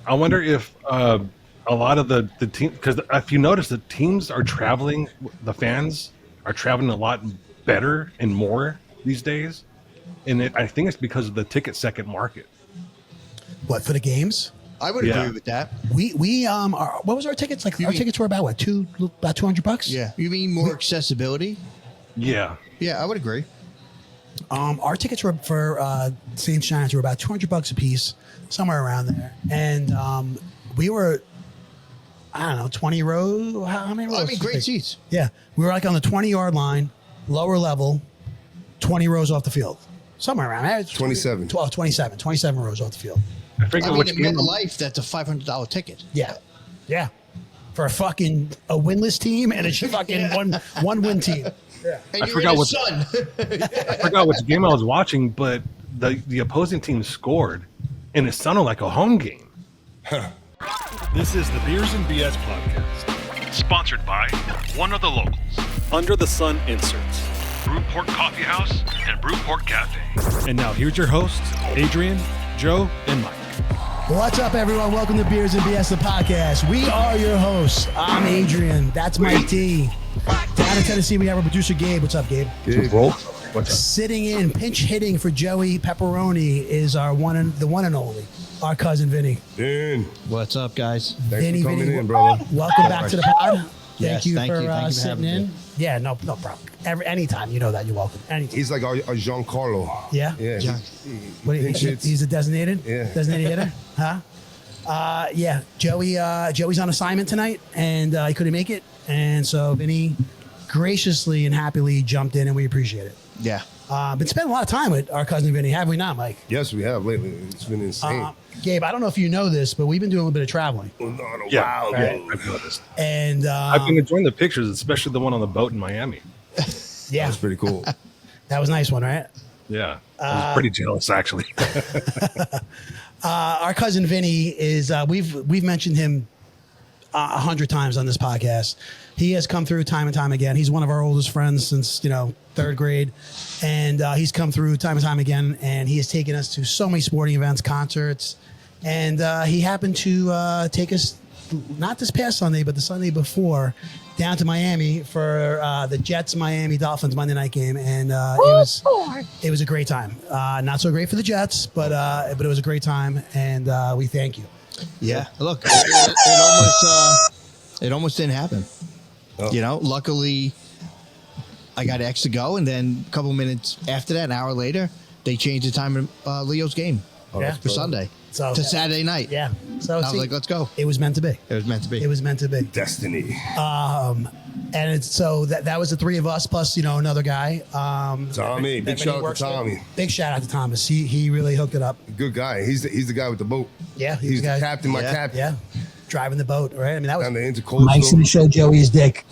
I wonder if a lot of the team, because if you notice, the teams are traveling, the fans are traveling a lot better and more these days, and I think it's because of the ticket second market. What, for the games? I would agree with that. What was our tickets like? Our tickets were about what, about $200? Yeah, you mean more accessibility? Yeah, I would agree. Our tickets were for Saints Giants were about $200 a piece, somewhere around there, and we were, I don't know, 20 rows. How many rows? I mean, great seats. Yeah, we were like on the 20-yard line, lower level, 20 rows off the field, somewhere around there. 27. 27 rows off the field. I forget in which game. MetLife, that's a $500 ticket. Yeah, for a winless team and a fucking one win team. Yeah. And I forgot what son. I forgot which game I was watching, but the opposing team scored, and it sounded like a home game. This is the Beers and BS podcast, sponsored by one of the locals, Under the Sun Inserts, Brewport Coffee House and Brewport Cafe. And now here's your hosts, Adrian, Joe, and Mike. What's up, everyone? Welcome to Beers and BS, the podcast. We are your hosts. I'm Adrian. That's Mike T. Down in Tennessee, we have our producer, Gabe. What's up, Gabe? What's up? Sitting in, pinch hitting for Joey Pepperoni is the one and only, our cousin Vinny. Dan, What's up, guys? thanks for coming in, brother. Welcome back to the pod. Yes, Thank you thank for you for sitting having in. me. Yeah, no problem. Anytime, you know that. You're welcome. Anytime. He's like our Giancarlo. Yeah? Yeah. What, he's a designated? Yeah. Designated hitter? Huh? Yeah. Joey's on assignment tonight, and he couldn't make it. And so Vinny graciously and happily jumped in, and we appreciate it. Yeah. Been spending a lot of time with our cousin Vinny, have we not, Mike? Yes, we have lately. It's been insane. Gabe, I don't know if you know this, but we've been doing a little bit of traveling. Yeah, Right. I've noticed. And I've been enjoying the pictures, especially the one on the boat in Miami. yeah, That's pretty cool. that was a nice one, right? Yeah, I was pretty jealous, actually. Our cousin Vinny is we've mentioned him 100 times on this podcast. He has come through time and time again. He's one of our oldest friends since third grade, and he's come through time and time again. And he has taken us to so many sporting events, concerts, and he happened to take us not this past Sunday, but the Sunday before, down to Miami for the Jets Miami Dolphins Monday night game, and it was a great time. Not so great for the Jets, but it was a great time, and we thank you. Yeah. Look, it almost didn't happen. Oh. Luckily, I got X to go, and then a couple minutes after that, an hour later, they changed the time of Leo's game for Sunday to Saturday night. Yeah. So I was like, let's go. It was meant to be. It was meant to be. It was meant to be. Destiny. And it's so that was the three of us plus another guy. Tommy. Big shout out to Tommy. Big shout out to Thomas. He really hooked it up. Good guy. He's the guy with the boat. Yeah, He's the guy. captain, my captain. Yeah, driving the boat. Right. I mean that was Down the intercoastal. Mike's gonna show Joey his dick.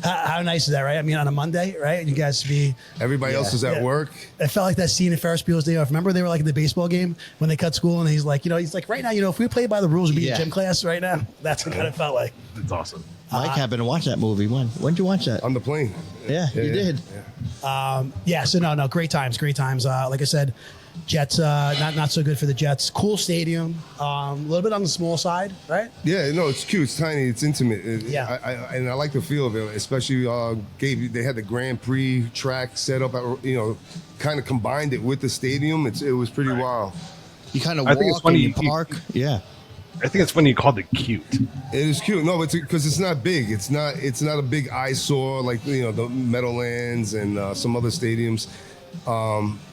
How nice is that, right? I mean, on a Monday, right? You guys be. Everybody else is at work. I felt like that scene in Ferris Bueller's Day Off. Remember they were like in the baseball game when they cut school, and he's like, right now, if we played by the rules, we'd be in gym class right now. That's what kind of felt like. It's awesome. Mike happened to watch that movie. When did you watch that? On the plane. Yeah, you did. Yeah. So no, great times. Like I said, Jets, not so good for the Jets. Cool stadium, a little bit on the small side, right? Yeah, no, it's cute. It's tiny. It's intimate. Yeah. And I like the feel of it, especially Gabe. They had the Grand Prix track set up. Kind of combined it with the stadium. It was pretty wild. You kind of I think it's walk funny in the park. Yeah. I think it's funny you called it cute. It is cute. No, because it's not big. It's not a big eyesore like the Meadowlands and some other stadiums.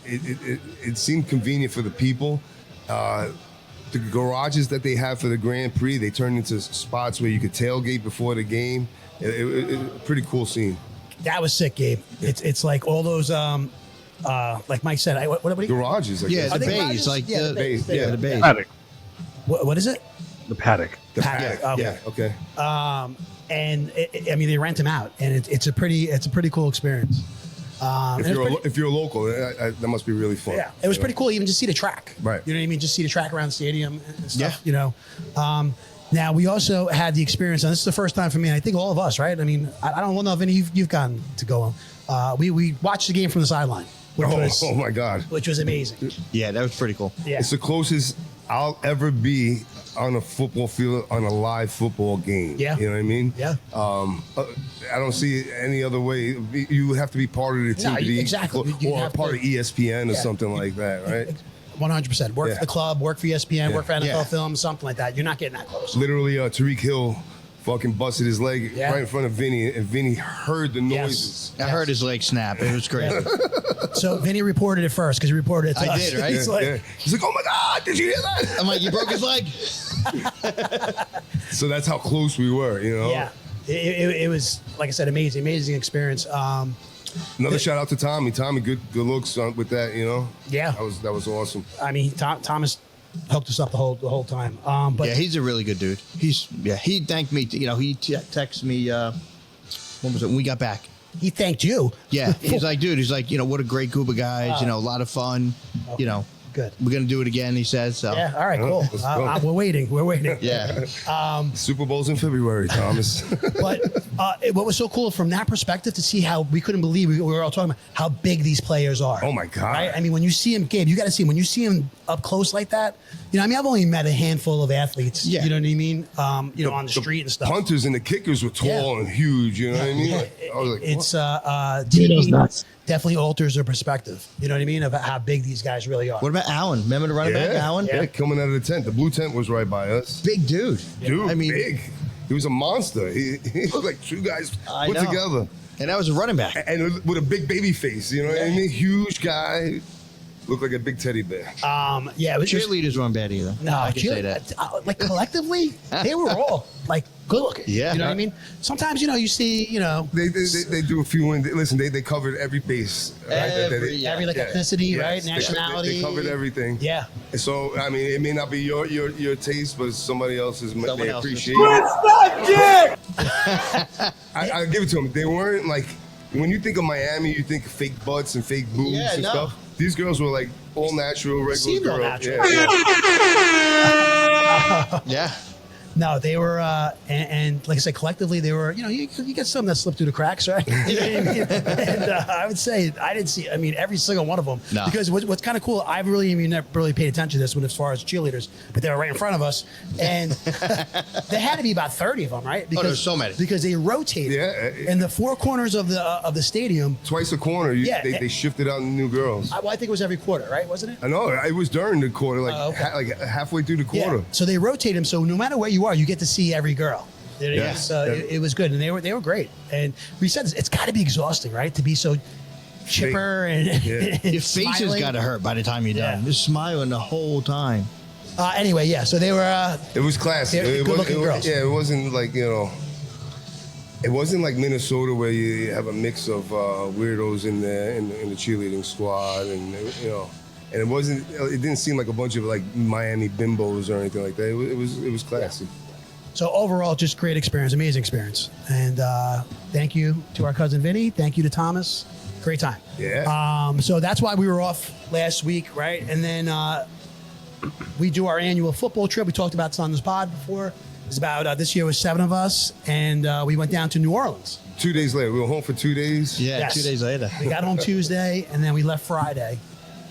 It seemed convenient for the people. The garages that they have for the Grand Prix, they turned into spots where you could tailgate before the game. Pretty cool scene. That was sick, Gabe. It's like all those like Mike said. What Garages? Yeah, Are the they bays, garages? like Yeah, the the bays. bays. Yeah, the bays. Paddock. what is it? The paddock. The Paddock. paddock. Okay. Yeah. Okay. And they rent them out, and it's a pretty cool experience. If you're a local, that must be really fun. Yeah, it was pretty cool even just see the track. Right. You know what I mean? Just see the track around the stadium and stuff, Now, we also had the experience, and this is the first time for me, and I think all of us, right? I mean, I don't know if any of you've gotten to go on. We watched the game from the sideline, Oh my God. which was amazing. Yeah, that was pretty cool. Yeah. It's the closest I'll ever be on a football field on a live football game. Yeah. You know what I mean? Yeah. I don't see it any other way. You would have to be part of the team, exactly. You or have part to- of ESPN or something like that, right? 100%. Work for the club, work for ESPN, work for NFL Yeah. Films, something like that. You're not getting that close. Literally, Tariq Hill fucking busted his leg right in front of Vinny, and Vinny heard the noises. I heard his leg snap. It was great. So Vinny reported it first because he reported it to I us. did, right? He's like, He's like, oh my God, did you hear that? I'm like, you broke his leg? So that's how close we were, you know? yeah. It was, like I said, amazing experience. Another shout out to Tommy. Tommy, good looks with that, you know? Yeah. That was awesome. I mean, Thomas hooked us up the whole time. But Yeah, he's a really good dude. He thanked me. He texted me. When was it? When we got back. he thanked you. Yeah, he's like, dude. He's like, what a great group of guys. A lot of fun. Good. We're gonna do it again. He says. So. Yeah. All right. Cool. let's go. We're waiting. Yeah. Super Bowl's in February, Thomas. But what was so cool from that perspective to see how we couldn't believe we were all talking about how big these players are. Oh my God. Right? I mean, when you see him, Gabe, you got to see him. When you see him up close like that, I mean, I've only met a handful of athletes. Yeah. You know what I mean? On the street and stuff. Punters and the kickers were tall and huge. You know what I mean? I was like, It's TV definitely alters their perspective. You know what I mean? Of how big these guys really are. What about Allen? Remember the running back, Allen? Yeah, coming out of the tent. The blue tent was right by us. Big dude. Dude, I mean, big. He was a monster. He looked like two guys I put know. together. And that was a running back. And with a big baby face, you know what I mean? Huge guy. Looked like a big teddy bear. Yeah, it was just, Cheerleaders weren't bad either. no, I can say that. like collectively, they were all like good looking. Yeah. You know what I mean? Sometimes, you see, They do a few. Listen, they covered every base. Right? Every- every ethnicity, Yes. right? Nationality. They covered everything. Yeah. And so, I mean, it may not be your taste, but it's somebody else's. Someone They else's. appreciate it. I give it to them. They weren't like, when you think of Miami, you think of fake butts and fake boobs Yeah, and no. stuff. These girls were like all natural, regular Seemed all girls. natural. Yeah. No, they were, and like I said, collectively, they were, you get some that slipped through the cracks, right? You know what I mean? And I would say, I didn't see, every single one of them. No. Because what's kind of cool, I've never really paid attention to this one as far as cheerleaders, but they were right in front of us. And there had to be about 30 of them, right? Because, there's so many. Because they rotated. Yeah. In the four corners of the stadium. Twice a corner, they shifted out new girls. I think it was every quarter, right? Wasn't it? I know, it was during the quarter, like halfway through the quarter. Yeah. So they rotate them, so no matter where you are, you get to see every girl. You know what I mean? Yes. So it was good, and they were great. And we said it's got to be exhausting, right? To be so chipper and, Yeah. and Your face has smiling. got to hurt by the time you're done. Yeah. Just smiling the whole time. Anyway, yeah. So they were. It was classy. They're good-looking girls. Yeah, it wasn't like, it wasn't like Minnesota where you have a mix of weirdos in there in the cheerleading squad, and and it didn't seem like a bunch of like Miami bimbos or anything like that. It was classy. So overall, just great experience, amazing experience, and thank you to our cousin Vinny. Thank you to Thomas. Great time. Yeah. So that's why we were off last week, right? And then we do our annual football trip. We talked about this on this pod before. It's about this year was 7 of us, and we went down to New Orleans. 2 days later, we were home for 2 days. Yeah, Yes. 2 days later. We got home Tuesday, and then we left Friday.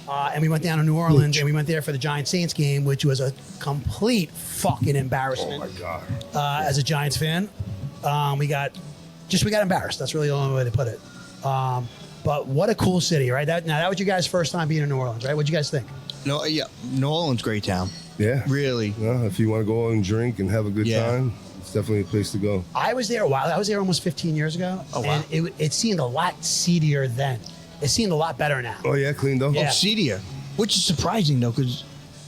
And we went down to New Orleans, and we went there for the Giants Saints game, which was a complete fucking Oh embarrassment. my God. As a Giants fan, we got embarrassed. That's really the only way to put it. But what a cool city, right? That was your guys' first time being in New Orleans, right? What'd you guys think? No, yeah, New Orleans, great town. Yeah. Really. If you want to go and drink and have a good Yeah. time, it's definitely a place to go. I was there a while. I was there almost 15 years ago. Oh, wow. And it seemed a lot seedier then. It seemed a lot better now. Oh yeah, cleaned up. Yeah. Seedier, which is surprising though, because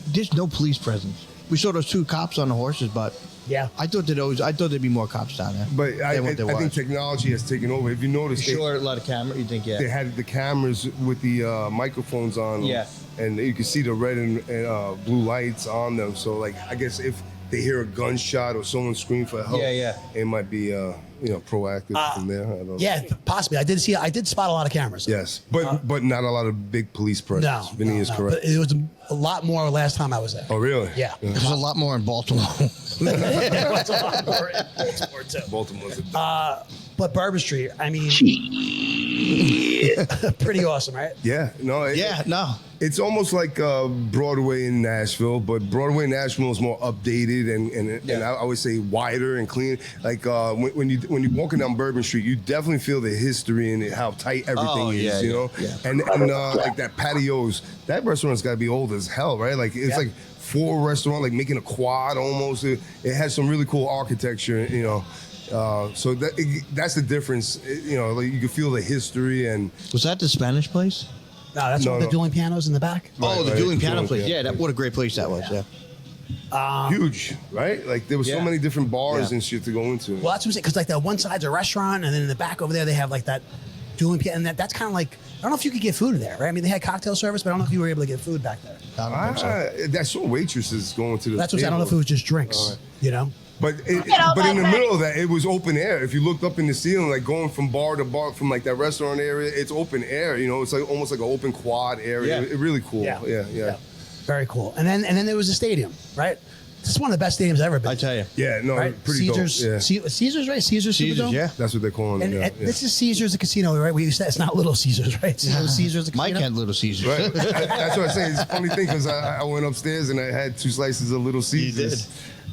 there's no police presence. We saw those 2 cops on the horses, but Yeah. I thought there'd be more cops down there. But I than what there think was. technology has taken over. If you notice, Sure, a lot of camera. You think, they had the cameras with the microphones on them. Yeah. And you can see the red and blue lights on them. So, like, I guess if they hear a gunshot or someone scream for help, Yeah. it might be, proactive from there. I don't know. Yeah, possibly. I did spot a lot of cameras. Yes, but not a lot of big police presence. No. Vinny is correct. But it was a lot more last time I was there. Oh, really? Yeah. There's a lot more in Baltimore. There was a lot more in Baltimore, too. Baltimore's a But Bourbon Street, I mean, Pretty awesome, right? Yeah, no, it's almost like Broadway in Nashville, but Broadway in Nashville is more updated and I would say wider and clean. Like when you're walking down Bourbon Street, you definitely feel the history and how tight everything is, you know. Yeah. And like that patios, that restaurant's got to be old as hell, right? Like it's like 4 restaurant, like making a quad almost. It has some really cool architecture, you know. So that's the difference, you know. Like you can feel the history and. Was that the Spanish place? No, that's the dueling pianos in the back. The dueling piano place. Yeah, what a great place that was. Yeah. Huge, right? Like there were so many different bars and shit to go into. Well, that's what I'm saying. Because like that one side's a restaurant, and then in the back over there they have like that dueling piano, and that's kind of like I don't know if you could get food in there, right? I mean, they had cocktail service, but I don't know if you were able to get food back there. I don't think so. That's what waitresses going to the. That's what I don't know if it was just drinks, you know. But in the middle of that, it was open air. If you looked up in the ceiling, like going from bar to bar, from like that restaurant area, it's open air. You know, it's like almost like an open quad area. It really cool. Yeah. Very cool. And then there was a stadium, right? This is one of the best stadiums ever been. I tell you. Yeah, no, right? pretty Caesars, dope. Yeah. Caesars, right? Caesars Superdome? Yeah. That's what they're calling it. And this is Caesars, the casino, right? We used to, it's not Little Caesars, right? Caesars, the casino. Mike had Little Caesars. Right. That's what I say. It's a funny thing because I went upstairs and I had 2 slices of Little Caesars.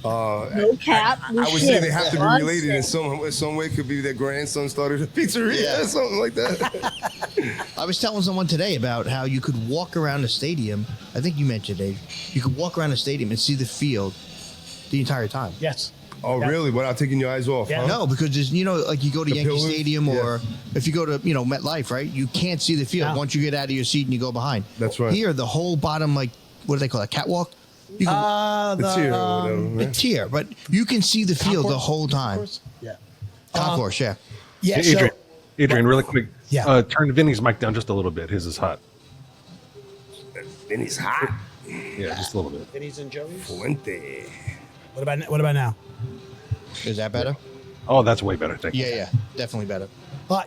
No cap. I would say they have to be related in some way. Could be their grandson started a pizzeria or something like that. I was telling someone today about how you could walk around the stadium. I think you mentioned it. You could walk around the stadium and see the field the entire time. Yes. Oh, really? Without taking your eyes off? Yeah. Huh? No, because there's, you know, like you go to Yankee pillars? Stadium or if you go to, you know, MetLife, right? You can't see the field once you get out of your seat and you go behind. That's right. Here, the whole bottom, like, what do they call it? Catwalk? You can, The tier or whatever. the Right? tier, but you can see the field the whole time. Yeah. Concourse, yeah. Yeah. Hey, So, Adrian, really quick. Yeah. Turn Vinny's mic down just a little bit. His is hot. And he's hot. Yeah, just a little bit. Vinny's and Joey's. Fuente. What about now? Is that better? Oh, that's way better. Thank you. Yeah, definitely better.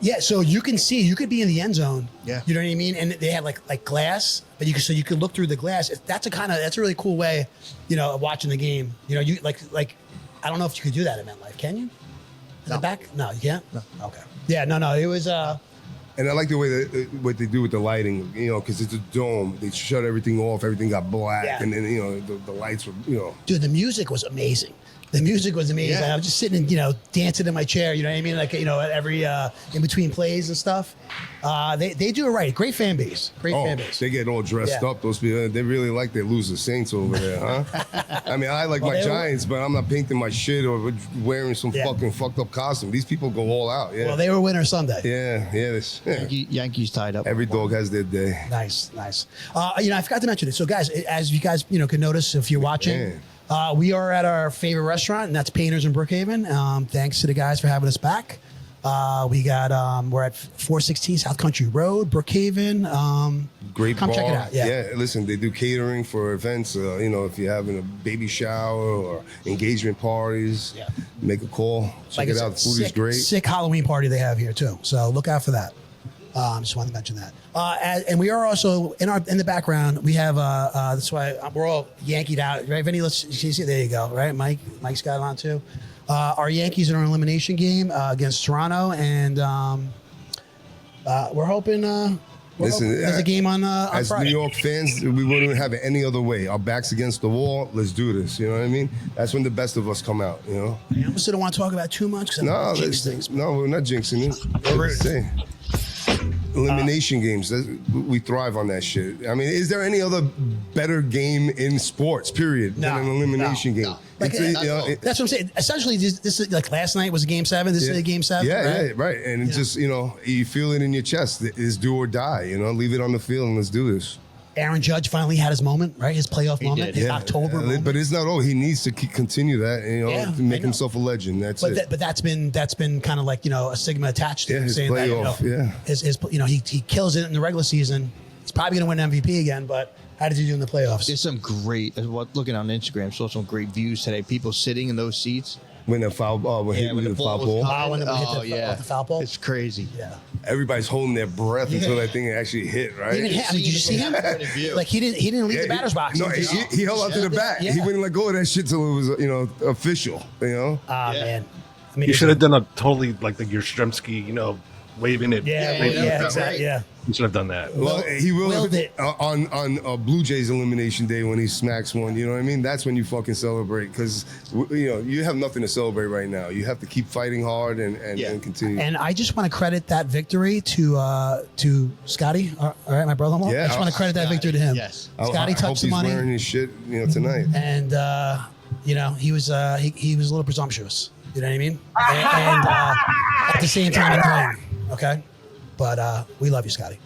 Yeah, so you can see, you could be in the end zone. Yeah. You know what I mean? And they have like glass, but you could look through the glass. That's a really cool way, you know, of watching the game. You know, you like I don't know if you could do that in MetLife. Can you? In the back? No, you can't. No. Okay. Yeah. No. It was. And I like the way that what they do with the lighting, you know, because it's a dome. They shut everything off. Everything got black, and then you know the lights were, you know. Dude, the music was amazing. The music was amazing. I was just sitting and, you know, dancing in my chair, you know what I mean? Like, you know, at every, in between plays and stuff. They do it right. Great fan base. Fan base. They get all dressed up. Those people, they really like their loser Saints over there, huh? I mean, I like my Giants, but I'm not painting my shit or wearing some fucking fucked up costume. These people go all out, Well, they were winner Sunday. Yeah. Yankees tied up. Every dog has their day. Nice. You know, I forgot to mention it. So, guys, as you guys, you know, can notice if you're watching, we are at our favorite restaurant, and that's Painters in Brookhaven. Thanks to the guys for having us back. We're at 416 South Country Road, Brookhaven. Great come bar. check it out. Yeah. Listen, they do catering for events. You know, if you're having a baby shower or engagement parties, make a call. Check it out. The food is great. Sick Halloween party they have here too. So look out for that. Just wanted to mention that. And we are also in the background. We have that's why we're all Yankeed out, right? Vinny, let's see. There you go. Right, Mike's got it on too. Our Yankees are in an elimination game against Toronto, and we're hoping. Listen, there's a game on as Friday. New York fans, we wouldn't have it any other way. Our backs against the wall. Let's do this. You know what I mean? That's when the best of us come out. You know. I almost don't want to talk about too much. No, we're not jinxing it. Elimination games. We thrive on that shit. I mean, is there any other better game in sports, period, than an elimination game? Like, that's what I'm saying. Essentially, this is like last night was a game 7. This is a game 7. Right. And it's just, you know, you feel it in your chest. It's do or die. You know, leave it on the field and let's do this. Aaron Judge finally had his moment, right? His playoff moment, his October moment. But it's not all. He needs to continue that, you know, to make himself a legend. That's it. But that's been kind of like, you know, a stigma attached to him, his saying playoff, that, you know, his you know, he kills it in the regular season. He's probably going to win MVP again, but how did he do in the playoffs? There's some great, looking on Instagram, saw some great views today. People sitting in those seats. When the foul ball, when the foul ball. When it hit the foul ball. It's crazy. Yeah. Everybody's holding their breath until that thing actually hit, right? He didn't hit. I mean, did you see him? Like he didn't leave the batter's box. No, he held out to the back. He wouldn't let go of that shit till it was, you know, official. You know. Man. I mean, you should have done a totally like the Yastrzemski, you know, waving it. Yeah, exactly. Yeah. He should have done that. Well, he will willed it. on Blue Jays elimination day when he smacks one. You know what I mean? That's when you fucking celebrate because you have nothing to celebrate right now. You have to keep fighting hard and continue. And I just want to credit that victory to Scotty. All right, my brother-in-law. Yeah, I just want to credit that victory to him. Yes. Scotty touched the money. He's wearing his shit, tonight. And he was a little presumptuous. You know what I mean? And at the same time, annoying. Okay, but we love you, Scotty.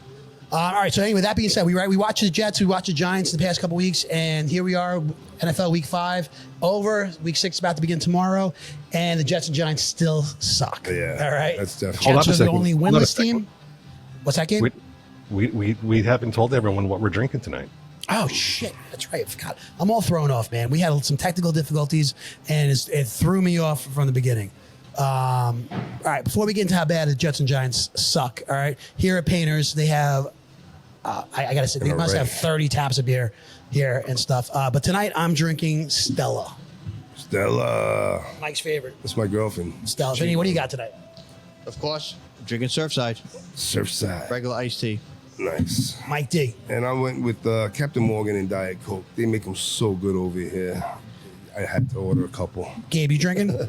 All right. So anyway, that being said, we watched the Jets, we watched the Giants the past couple weeks, and here we are, NFL Week 5 over. Week 6 about to begin tomorrow, and the Jets and Giants still suck. Yeah. All right. That's definitely. Jets are the only winless team. What's that, Gabe? We haven't told everyone what we're drinking tonight. Oh shit, that's right. I forgot. I'm all thrown off, man. We had some technical difficulties, and it threw me off from the beginning. All right, before we get into how bad the Jets and Giants suck, all right, here at Painters, they have, I gotta say, they must have 30 taps of beer here and stuff. But tonight I'm drinking Stella. Stella. Mike's favorite. That's my girlfriend. Stella. Vinny, what do you got tonight? Of course, drinking Surfside. Surfside. Regular iced tea. Nice. Mike D. And I went with Captain Morgan and Diet Coke. They make them so good over here. I had to order a couple. Gabe, you drinking?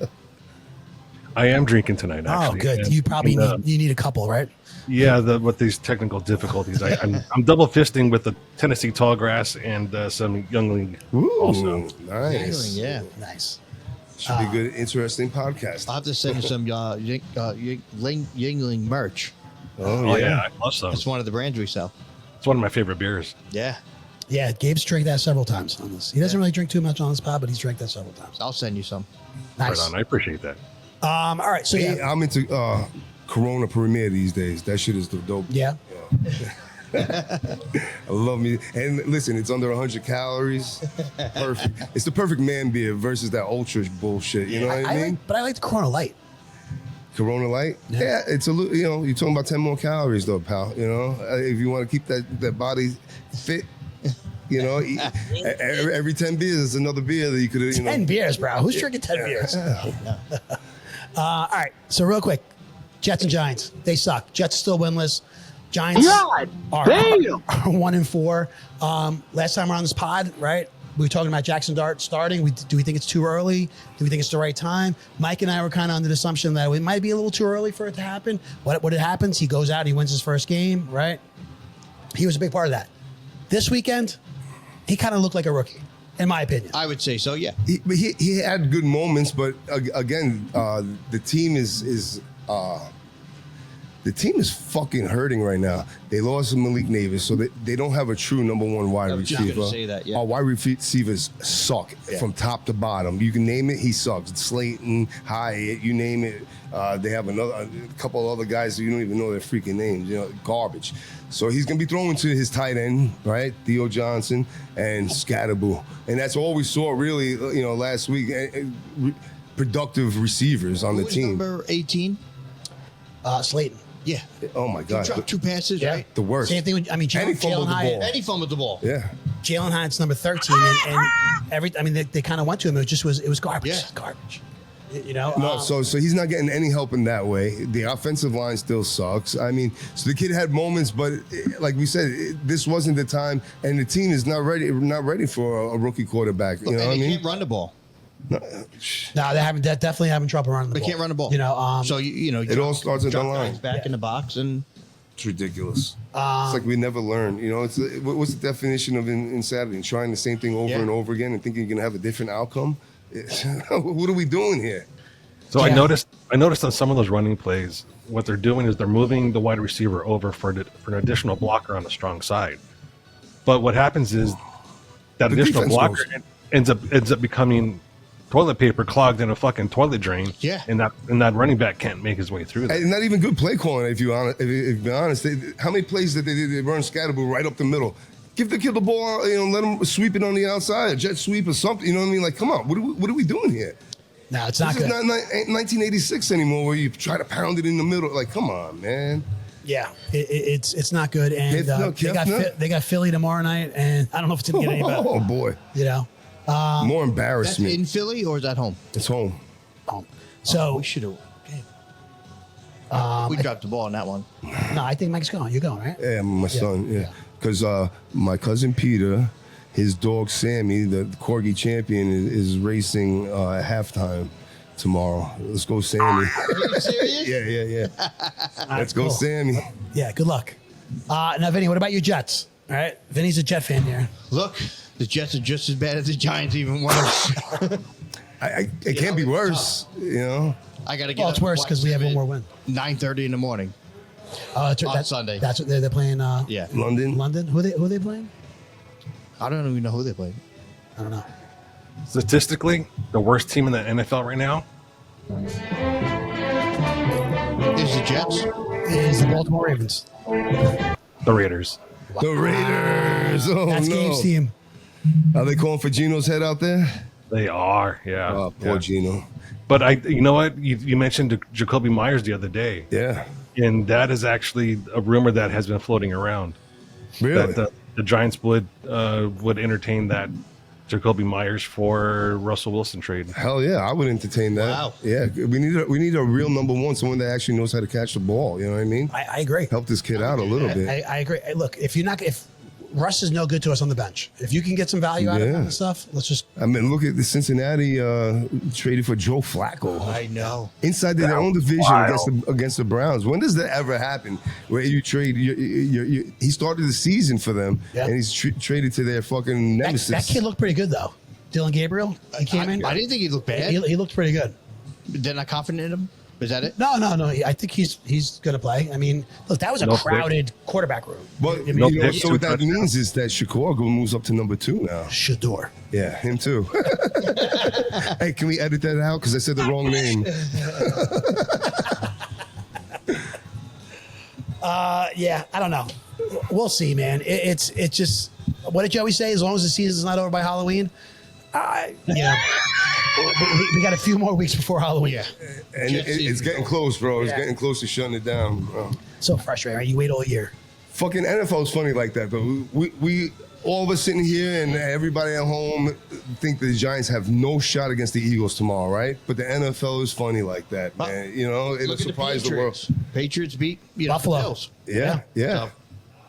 I am drinking tonight, actually. Oh, good. And, You probably need a couple, right? Yeah, with these technical difficulties, I'm double fisting with the Tennessee Tallgrass and some Youngling. Ooh, also. nice. Yeah. Nice. Should be good, interesting podcast. I'll have to send you some Yingling merch. Oh yeah, I love some. It's one of the brands we sell. It's one of my favorite beers. Yeah. Yeah, Gabe's drank that several times on this. He doesn't really drink too much on this pod, but he's drank that several times. I'll send you some. Nice. Right on. I appreciate that. All right, so Hey, I'm into Corona Premier these days. That shit is the dope. Yeah. I love me. And listen, it's under 100 calories. Perfect. It's the perfect man beer versus that ultra bullshit. You know what I mean? But I like the Corona Light. Corona Light? Yeah, it's a little, you're talking about 10 more calories though, pal. If you want to keep that body fit, every 10 beers is another beer that you could, 10 beers, bro. Who's drinking 10 beers? All right, so real quick, Jets and Giants, they suck. Jets still winless. Giants are 1-4. Last time we're on this pod, right? We were talking about Jackson Dart starting. Do we think it's too early? Do we think it's the right time? Mike and I were kind of under the assumption that it might be a little too early for it to happen. What it happens, he goes out, he wins his first game, right? He was a big part of that. This weekend, he kind of looked like a rookie, in my opinion. I would say so, yeah. He had good moments, but again, the team is fucking hurting right now. They lost Malik Neighbors, so they don't have a true number one wide receiver. Gonna say that, yeah. Our wide receivers suck from top to bottom. You can name it, he sucks. Slayton, Hyatt, you name it. They have a couple other guys who you don't even know their freaking names. Garbage. So he's gonna be throwing to his tight end, right? Theo Johnson and Scatterboo, and that's all we saw really. Last week. Productive receivers on the team. Number 18. Slayton. Yeah. Oh my God. Dropped 2 passes, Yeah. right? The worst. Same thing with, Jalen Hyatt. And he fumbled the ball. Yeah. Jalen Hyatt's number 13, and they kind of went to him. It was garbage. Yeah. Garbage. No, so he's not getting any help in that way. The offensive line still sucks. I mean, so the kid had moments, but like we said, this wasn't the time, and the team is not ready for a rookie quarterback. You know what I mean? They can't run the ball. No, they're definitely having trouble running the ball. They can't run the ball. So it all starts at the line. Back in the box, and it's ridiculous. It's like we never learn. What's the definition of insanity? Trying the same thing over and over again and thinking you're gonna have a different outcome. What are we doing here? So I noticed on some of those running plays, what they're doing is they're moving the wide receiver over for an additional blocker on the strong side. But what happens is that The additional defense blocker ends up becoming toilet paper clogged in a fucking toilet drain. Yeah. And that running back can't make his way through that. And not even good play calling. If you're honest, how many plays did they run Scatterboo right up the middle? Give the kid the ball, let him sweep it on the outside, a jet sweep or something. You know what I mean? Like, come on, what are we doing here? No, it's not This good. is not 1986 anymore, where you try to pound it in the middle. Like, come on, man. Yeah, it's not good, and they got Philly tomorrow night, and I don't know if it's gonna get any better. Oh boy, more that's embarrassment. in Philly or is that home? It's home. So We should have. We dropped the ball on that one. No, I think Mike's going. You're going, right? Yeah, my son. Yeah, because my cousin Peter, his dog Sammy, the Corgi champion, is racing at halftime tomorrow. Let's go, Sammy. Are you serious? Yeah. Let's go, Sammy. Yeah, good luck. Now, Vinny, what about your Jets? All right, Vinny's a Jet fan here. Look, the Jets are just as bad as the Giants, even worse. It can't be worse, you know. I got to get. Well, it's worse because we have one more win. 9:30 in the morning. That's Sunday. That's what they're playing. Yeah, London. Who are they playing? I don't even know who they played. I don't know. Statistically, the worst team in the NFL right now Is the Jets? Is the Baltimore Ravens. the Raiders. The Raiders. Oh, That's no. Gabe's team. Are they calling for Gino's head out there? They are, yeah. Oh, poor yeah. Gino. But you know what? You mentioned Jacoby Myers the other day, Yeah. and that is actually a rumor that has been floating around. Really? That the Giants would entertain that Jacoby Myers for Russell Wilson trade. Hell yeah, I would entertain that. Wow. Yeah, we need a real number one, someone that actually knows how to catch the ball. You know what I mean? I agree. Help this kid out a little bit. I agree. Hey, look, if Russ is no good to us on the bench, if you can get some value out of him and stuff, let's just. I mean, look at the Cincinnati traded for Joe Flacco. I know. Inside their own division against the Browns. When does that ever happen? Where you trade? He started the season for them, and he's traded to their fucking nemesis. That kid looked pretty good though. Dylan Gabriel. He came in. I didn't think he looked bad. He looked pretty good. They're not confident in him. Is that it? No. I think he's going to play. I mean, look, that was a crowded quarterback room. Well, so what that means is that Chicago moves up to number 2 now. Shador. Yeah, him too. Hey, can we edit that out? Because I said the wrong name. Yeah, I don't know. We'll see, man. It's just, what did Joey say? As long as the season's not over by Halloween, we got a few more weeks before Halloween. Yeah. And it's getting close, bro. It's getting close to shutting it down, bro. So frustrating, right? You wait all year. Fucking NFL's funny like that, though. We all of us sitting here and everybody at home think the Giants have no shot against the Eagles tomorrow, right? But the NFL is funny like that, man. You know, it'll surprise the world. Patriots beat Buffalo. The Bills. Yeah. So,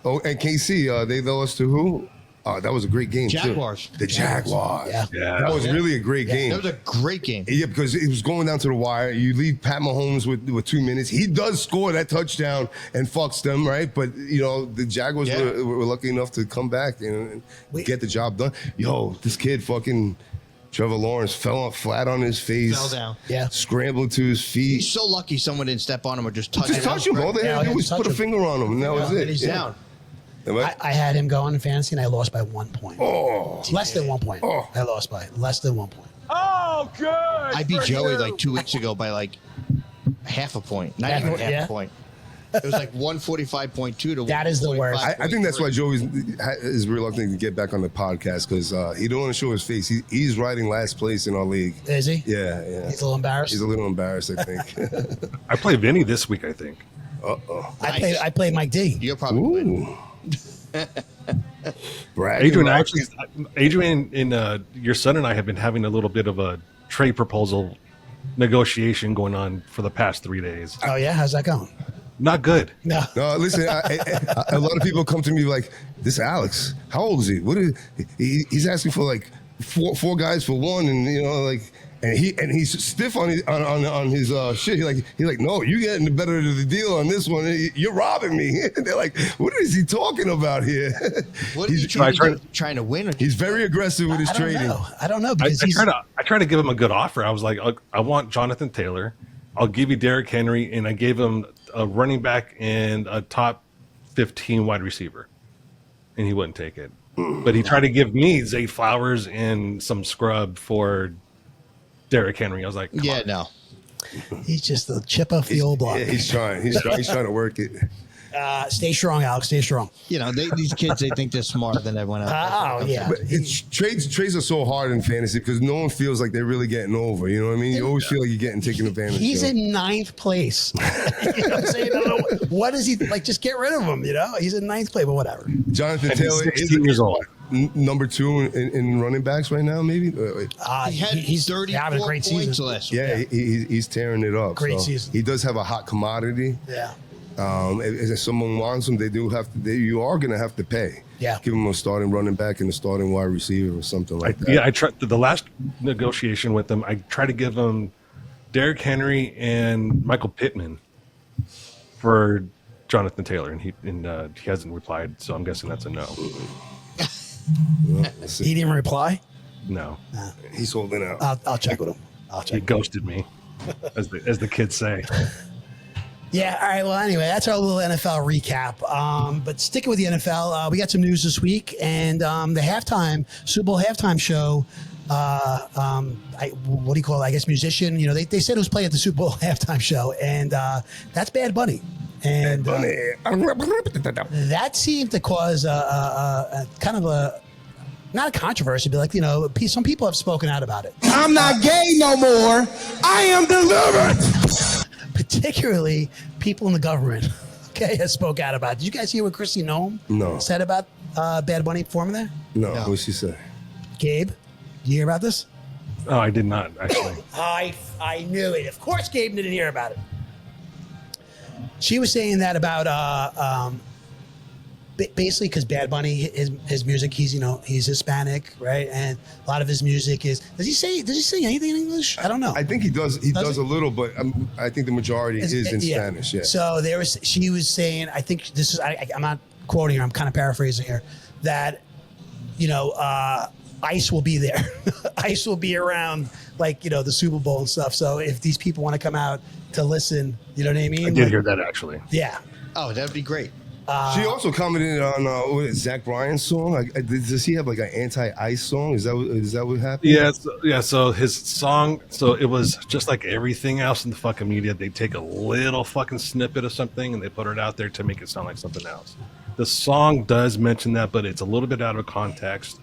Oh, and KC, they lost to who? Oh, that was a great game, Jaguars. too. The Jaguars. Yeah. That was really a great game. That was a great game. Yeah, because it was going down to the wire. You leave Pat Mahomes with 2 minutes. He does score that touchdown and fucks them, right? But, you know, the Jaguars were lucky enough to come back and get the job done. Yo, this kid fucking Trevor Lawrence fell flat on his face. Fell down. Yeah. Scrambled to his feet. He's so lucky someone didn't step on him or just touch him. Just touch him. All they had to do was put a finger on him, and that was it. And he's down. I had him going in fantasy, and I lost by 1 point. Oh. Less than 1 point. Oh. I lost by less than 1 point. Oh, good. I beat Joey like 2 weeks ago by like half a point. Not even half a point. It was like 145.2 to 145.3. That is the worst. I think that's why Joey is reluctant to get back on the podcast because he don't want to show his face. He's riding last place in our league. Is he? Yeah. He's a little embarrassed. He's a little embarrassed, I think. I play Vinny this week, I think. Uh-oh. I played Mike D. You'll probably win. Adrian and your son and I have been having a little bit of a trade proposal negotiation going on for the past 3 days. Oh yeah, how's that going? Not good. No. No, listen. A lot of people come to me like, "This Alex, how old is he? What is he's asking for like four guys for one, and you know like." And he's stiff on his shit. He's like, no, you getting the better of the deal on this one. You're robbing me. And they're like, what is he talking about here? What is he trying to win? He's very aggressive with his trading. I don't know because I try to give him a good offer. I was like, I want Jonathan Taylor. I'll give you Derrick Henry, and I gave him a running back and a top 15 wide receiver, and he wouldn't take it. But he tried to give me Zay Flowers and some scrub for Derrick Henry. I was like, yeah, no. He's just the chip off the old block. Yeah, he's trying to work it. Stay strong, Alex. Stay strong. You know, these kids, they think they're smarter than everyone else. Oh, yeah. But trades are so hard in fantasy because no one feels like they're really getting over. You know what I mean? You always feel like you're getting taken advantage of. He's in 9th place. You know what I'm saying? What is he like? Just get rid of him. You know, he's in 9th place, but whatever. Jonathan and Taylor he's 16 years old. number 2 in running backs right now, maybe. He's 30 having a great season. last Yeah, he's tearing it up. Great so season. He does have a hot commodity. Yeah. If someone wants him, you are going to have to pay. Yeah. Give him a starting running back and a starting wide receiver or something like that. Yeah, I tried the last negotiation with him. I tried to give him Derrick Henry and Michael Pittman for Jonathan Taylor, and he hasn't replied. So I'm guessing that's a no. Well, He didn't reply. No, he's holding out. I'll check with him. he ghosted me, as the kids say. Yeah. All right. Well, anyway, that's our little NFL recap. But sticking with the NFL, we got some news this week, and the Superbowl halftime show. What do you call it? I guess musician. You know, they said it was playing at the Super Bowl halftime show, and that's Bad Bunny. And that seemed to cause a kind of a not a controversy, but some people have spoken out about it. I'm not gay no more. I am delivered. Particularly people in the government, has spoke out about it. Did you guys hear what Chrissy Noem said about Bad Bunny performing there? No. What'd she say? Gabe, you hear about this? Oh, I did not actually. I knew it. Of course, Gabe didn't hear about it. She was saying that about basically because Bad Bunny, his music, he's Hispanic, right? And a lot of his music is. Does he sing anything in English? I don't know. I think he does. He does a little, but I think the majority is in Spanish. Yeah. So she was saying, I think this is. I'm not quoting her. I'm kind of paraphrasing here. That ICE will be there. ICE will be around, the Super Bowl and stuff. So if these people want to come out to listen, you know what I mean? I did hear that actually. Yeah. Oh, that'd be great. She also commented on Zach Bryan's song. Does he have an anti-ICE song? Is that what happened? Yeah. So his song. So it was just like everything else in the fucking media. They take a little fucking snippet of something and they put it out there to make it sound like something else. The song does mention that, but it's a little bit out of context.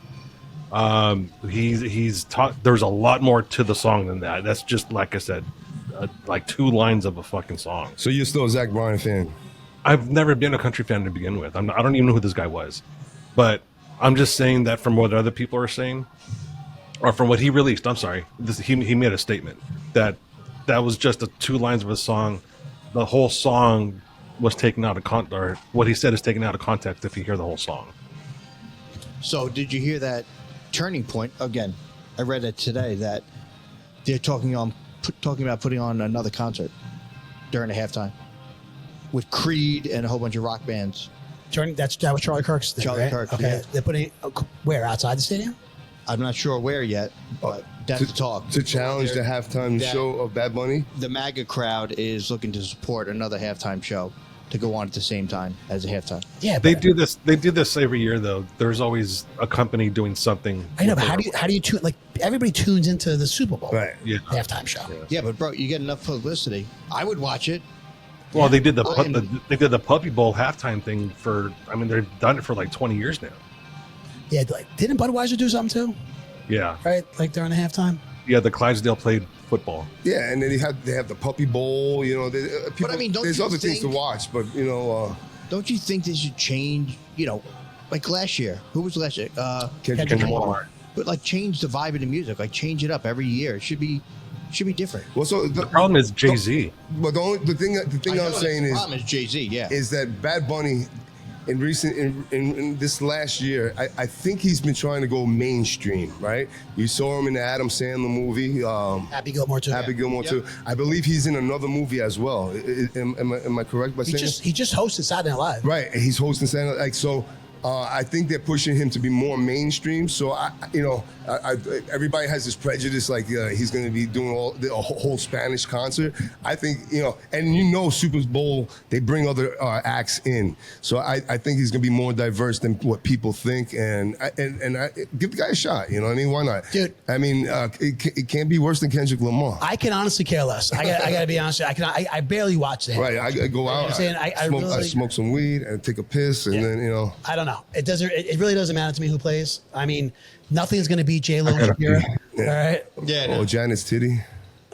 He's taught. There's a lot more to the song than that. That's just like I said, like 2 lines of a fucking song. So you're still a Zach Bryan fan? I've never been a country fan to begin with. I don't even know who this guy was, but I'm just saying that from what other people are saying, or from what he released. I'm sorry, he made a statement that was just 2 lines of a song. The whole song was taken out of context, or what he said is taken out of context if you hear the whole song. So did you hear that turning point? Again, I read it today that they're talking about putting on another concert during the halftime with Creed and a whole bunch of rock bands. That was Charlie Kirk's thing, Charlie right? Kirk, okay. yeah. They're putting where, outside the stadium? I'm not sure where yet, but that's the talk. To challenge the halftime show of Bad Bunny? The MAGA crowd is looking to support another halftime show to go on at the same time as a halftime. Yeah, they do this. They do this every year, though. There's always a company doing something. I know, but how do you tune? Like everybody tunes into the Super Bowl, Right? Yeah. Halftime show. Yeah, but bro, you get enough publicity. I would watch it. Well, they did the Puppy Bowl halftime thing for. I mean, they've done it for like 20 years now. Yeah, didn't Budweiser do something too? Yeah. Right, like during the halftime. Yeah, the Clydesdale played football. Yeah, and then they have the Puppy Bowl. People, I mean, there's other things to watch, but don't you think they should change? Like last year, who was last year? Kendrick Lamar. But like change the vibe of the music, like change it up every year. It should be different. Well, so The problem is Jay-Z. But the thing I'm saying the problem is Jay-Z. Yeah, is that Bad Bunny in this last year, I think he's been trying to go mainstream, right? You saw him in the Adam Sandler movie, Happy Gilmore too. Happy Gilmore too. I believe he's in another movie as well. Am I correct by saying He just hosted Saturday Night Live. right? He's hosting Saturday Night, so. I think they're pushing him to be more mainstream. So everybody has this prejudice, like he's going to be doing a whole Spanish concert. I think and Super Bowl they bring other acts in. So I think he's going to be more diverse than what people think. And I give the guy a shot. You know what I mean? Why not, dude? I mean, it can't be worse than Kendrick Lamar. I can honestly care less. I got to be honest. I barely watch that. Right. I go out. I smoke some weed and take a piss, and then I don't know. It doesn't. It really doesn't matter to me who plays. I mean, nothing's going to beat J-Lo Shakira. Yeah. All right. Yeah. Oh, Janet's titty.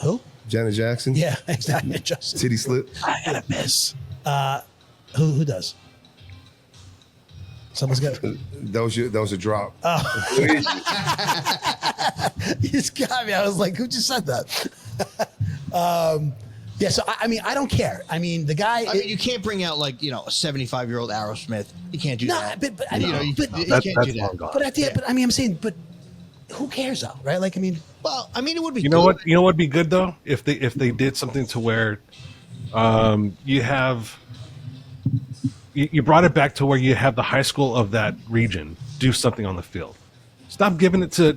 Who? Janet Jackson. Yeah, exactly. Justin. Titty slip. I gotta miss. Who does? Someone's got. That was a drop. You just got me. I was like, who just said that? Yeah, so I mean, I don't care. I mean, the guy. I mean, you can't bring out like a 75-year-old Aerosmith. You can't do that. But I mean, you can't do that. But at the end, but I mean, I'm saying, but who cares though, right? Like, I mean, Well, I mean, it would be. You know what? You know what'd be good though if they did something to where, you brought it back to where you have the high school of that region do something on the field. Stop giving it to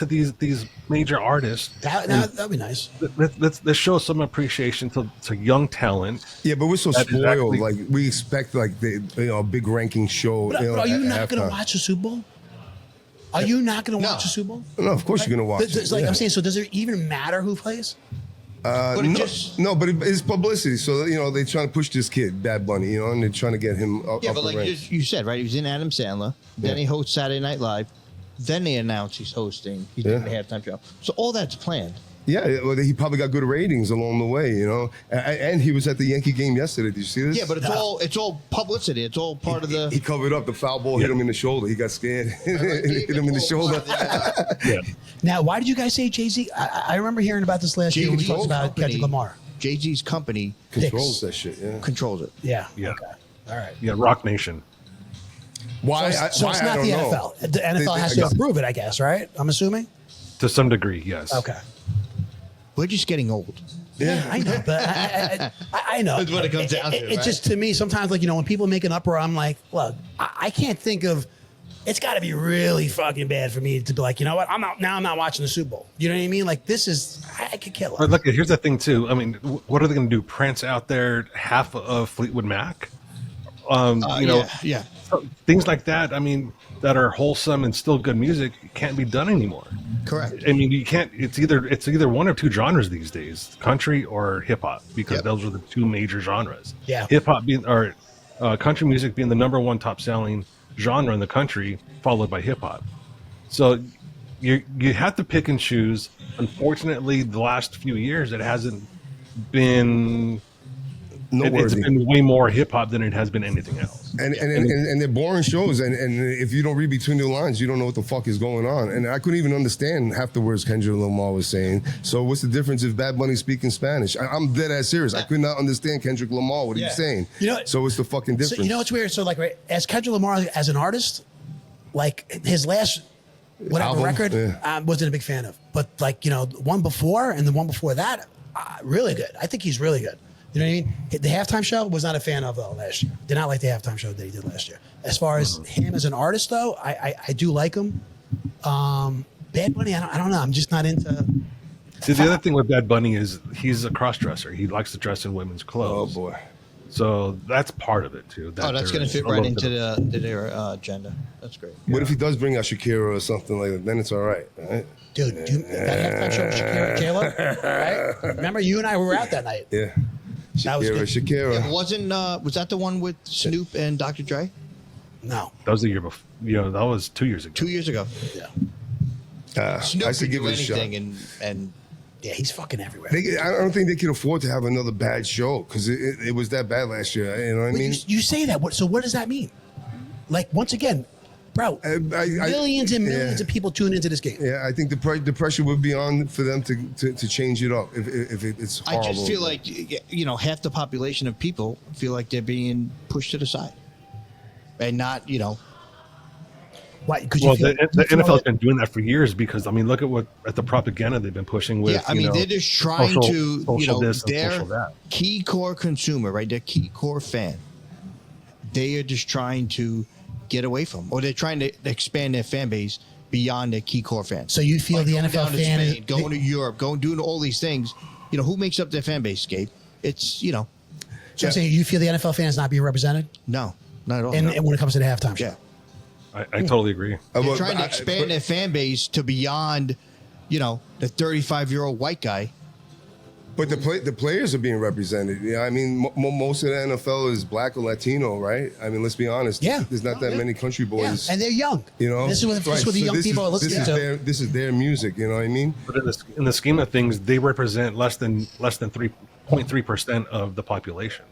these major artists. that'd be nice. Let's show some appreciation to young talent. Yeah, but we're so That spoiled. exactly- Like we expect like a big ranking show. But are you not going to watch the Super Bowl? Are you not going to watch the Super Bowl? No, of course you're gonna watch it. It's like yeah. I'm saying. So does it even matter who plays? But it just. No, but it's publicity. So they're trying to push this kid, Bad Bunny, and they're trying to get him up. Yeah, up but the like ranks. you said, right? He was in Adam Sandler. Then he hosts Saturday Night Live. Then they announce he's hosting. He's doing the halftime show. So all that's planned. Yeah, well, he probably got good ratings along the way, And he was at the Yankee game yesterday. Did you see this? Yeah, but it's all publicity. It's all part of the. He covered up. The foul ball hit him in the shoulder. He got scared. Hit him in the shoulder. Yeah. Now, why did you guys say Jay-Z? I remember hearing about this last year when we talked about Kendrick Lamar. Jay-Z's company Controls that shit. Yeah. controls it. Yeah. Yeah. Okay. All right. Yeah, Rock Nation. Why? So it's I not don't the know. NFL. The NFL has to approve it, I guess, right? I'm assuming. To some degree, yes. Okay. We're just getting old. Yeah, I know, but I know. That's what it comes down to, It right? just to me sometimes, like when people make an uproar, I'm like, look, I can't think of. It's got to be really fucking bad for me to be like, you know what? I'm not watching the Super Bowl. You know what I mean? Like this is, I could kill But it. look, here's the thing too. I mean, what are they going to do? Prance out there half of Fleetwood Mac? Yeah. Things like that. I mean, that are wholesome and still good music can't be done anymore. Correct. I mean, you can't. It's either one or two genres these days: country or hip hop, because those are the two major genres. Yeah. Hip hop being or country music being the number one top selling genre in the country, followed by hip hop. So you have to pick and choose. Unfortunately, the last few years it hasn't been. It's been way more hip hop than it has been anything else. And they're boring shows. And if you don't read between the lines, you don't know what the fuck is going on. And I couldn't even understand half the words Kendrick Lamar was saying. So what's the difference if Bad Bunny's speaking Spanish? I'm dead ass serious. I could not understand Kendrick Lamar, what he was saying. So what's the fucking difference? So, you know what's weird? So like, right, as Kendrick Lamar as an artist, like his last Album? record, Yeah. I wasn't a big fan of. But like the one before and the one before that, really good. I think he's really good. You know what I mean? The halftime show was not a fan of though last year. Did not like the halftime show that he did last year. As far as him as an artist though, I do like him. Bad Bunny, I don't know. I'm just not into. See, the other thing with Bad Bunny is he's a cross dresser. He likes to dress in women's Oh clothes. boy. So that's part of it too. That's going to fit right into their agenda. That's great. What if he does bring out Shakira or something like that? Then it's all right. Right? Dude, that halftime show with Shakira, J-Lo, right? Remember, you and I were out that night. Yeah. That was good. Shakira. Yeah, was that the one with Snoop and Dr. Dre? No. That was the year before. That was 2 years ago. 2 years ago. Yeah. Snoop I should could give do it a shot. anything, and Yeah, he's fucking everywhere. I don't think they could afford to have another bad show because it was that bad last year. You know what I But mean? you say that. So what does that mean? Like, once again, bro, millions and millions of people tune into this game. Yeah, I think the pressure would be on for them to change it up if it's horrible. I just feel like half the population of people feel like they're being pushed to the side, and not Why? Because Well, the NFL's been doing that for years because, I mean, look at the propaganda they've been pushing with. Yeah, I mean, they're just trying social this and their social that. key core consumer, right? Their key core fan. They are just trying to get away from, or they're trying to expand their fan base beyond their key core fans. So you feel Like the going NFL down to fan Spain, going to Europe, doing all these things. Who makes up their fan base, Gabe? It's So I'm saying you feel the NFL fan is not being represented, no, not at all. and No. when it comes to the halftime show. Yeah. I totally agree. They're trying to expand their fan base to beyond, the 35-year-old white guy. But the players are being represented. Yeah, I mean, most of the NFL is black or Latino, right? I mean, let's be honest. Yeah. There's not that many country Yeah, boys. and they're young. This is what the young people are listening to. This is their music. You know what I mean? But in the scheme of things, they represent less than 3.3% of the population.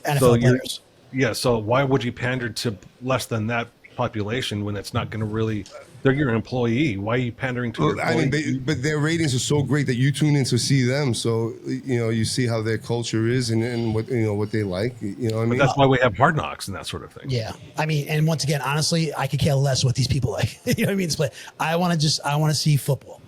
NFL So you're- players. Yeah, so why would you pander to less than that population when it's not going to really? They're your employee. Why are you pandering to? Well, your I mean, employee? but their ratings are so great that you tune in to see them. So you see how their culture is and what what they like. You know what I mean? But that's why we have Hard Knocks and that sort of thing. Yeah, I mean, and once again, honestly, I could care less what these people like. You know what I mean? But I want to see football.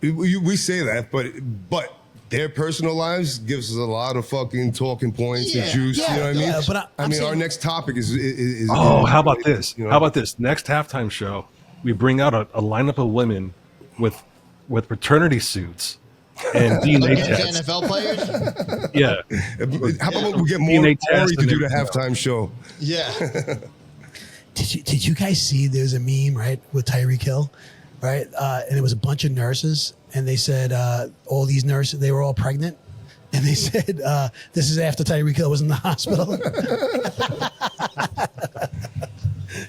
We say that, but their personal lives gives us a lot of fucking talking points and juice. Yeah, you know what I mean? yeah, but I I'm mean, our saying- next topic is How about this? You know? How about this? Next halftime show, we bring out a lineup of women with fraternity suits and DNA Against tests. NFL players? Yeah, How about we get more DNA Corey test to and do the everything halftime show? Yeah. Did you guys see there's a meme, right, with Tyreek Hill, right? And it was a bunch of nurses, and they said all these nurses, they were all pregnant. And they said, this is after Tyreek Hill was in the hospital.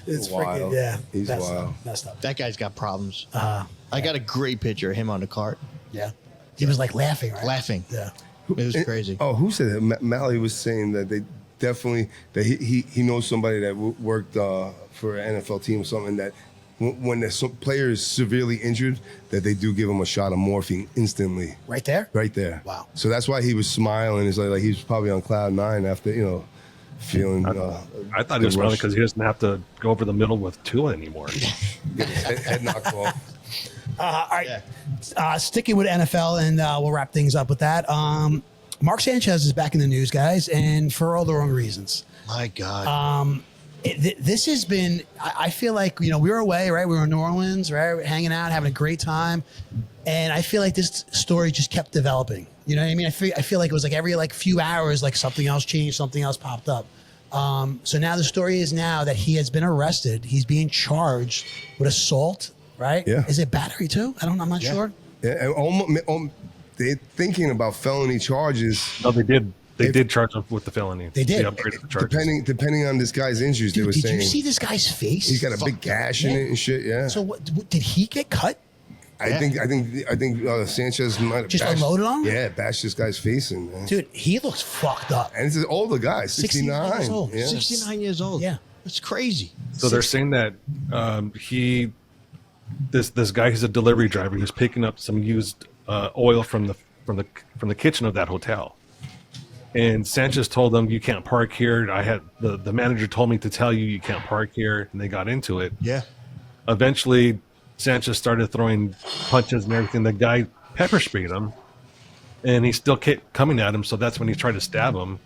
It's freaking, Wild. yeah. He's that's wild. messed up. That guy's got problems. I got a great picture of him on the cart Yeah. He was like laughing, right? laughing. Yeah. It was crazy. Oh, who said that? Mally was saying that they definitely that he knows somebody that worked for an NFL team or something that when the player is severely injured, that they do give him a shot of morphine instantly. Right there? Right there. Wow. So that's why he was smiling. It's like he was probably on cloud nine after feeling. I thought he was smiling because he doesn't have to go over the middle with Tua anymore. get his head knocked off. All right. Sticking with NFL, and we'll wrap things up with that. Mark Sanchez is back in the news, guys, and for all the wrong reasons. My God. This has been, I feel like, we were away, right? We were in New Orleans, right? Hanging out, having a great time. And I feel like this story just kept developing. You know what I mean? I feel like it was like every few hours, like something else changed, something else popped up. So now the story is now that he has been arrested. He's being charged with assault, right? Yeah. Is it battery too? I'm not sure. Yeah, and they're thinking about felony charges. No, they did. They did charge him with the felony. They did. They upgraded the charges. Depending on this guy's injuries, they Dude, were did saying you see this guy's face? he's got a big gash in it and shit. Yeah. So what, did he get cut? I think Sanchez might have Just bashed, unloaded on him? Yeah, bashed this guy's face in. Man. Dude, he looks fucked up. And it's an older guy, 69 years 69. old. Yeah. 69 years old. Yeah. That's crazy. So they're saying that this guy who's a delivery driver, he was picking up some used oil from the kitchen of that hotel. And Sanchez told them, "You can't park here. I had the manager told me to tell you can't park here," and they got into it. Yeah. Eventually, Sanchez started throwing punches and everything. The guy pepper sprayed him, and he still kept coming at him. So that's when he tried to stab him.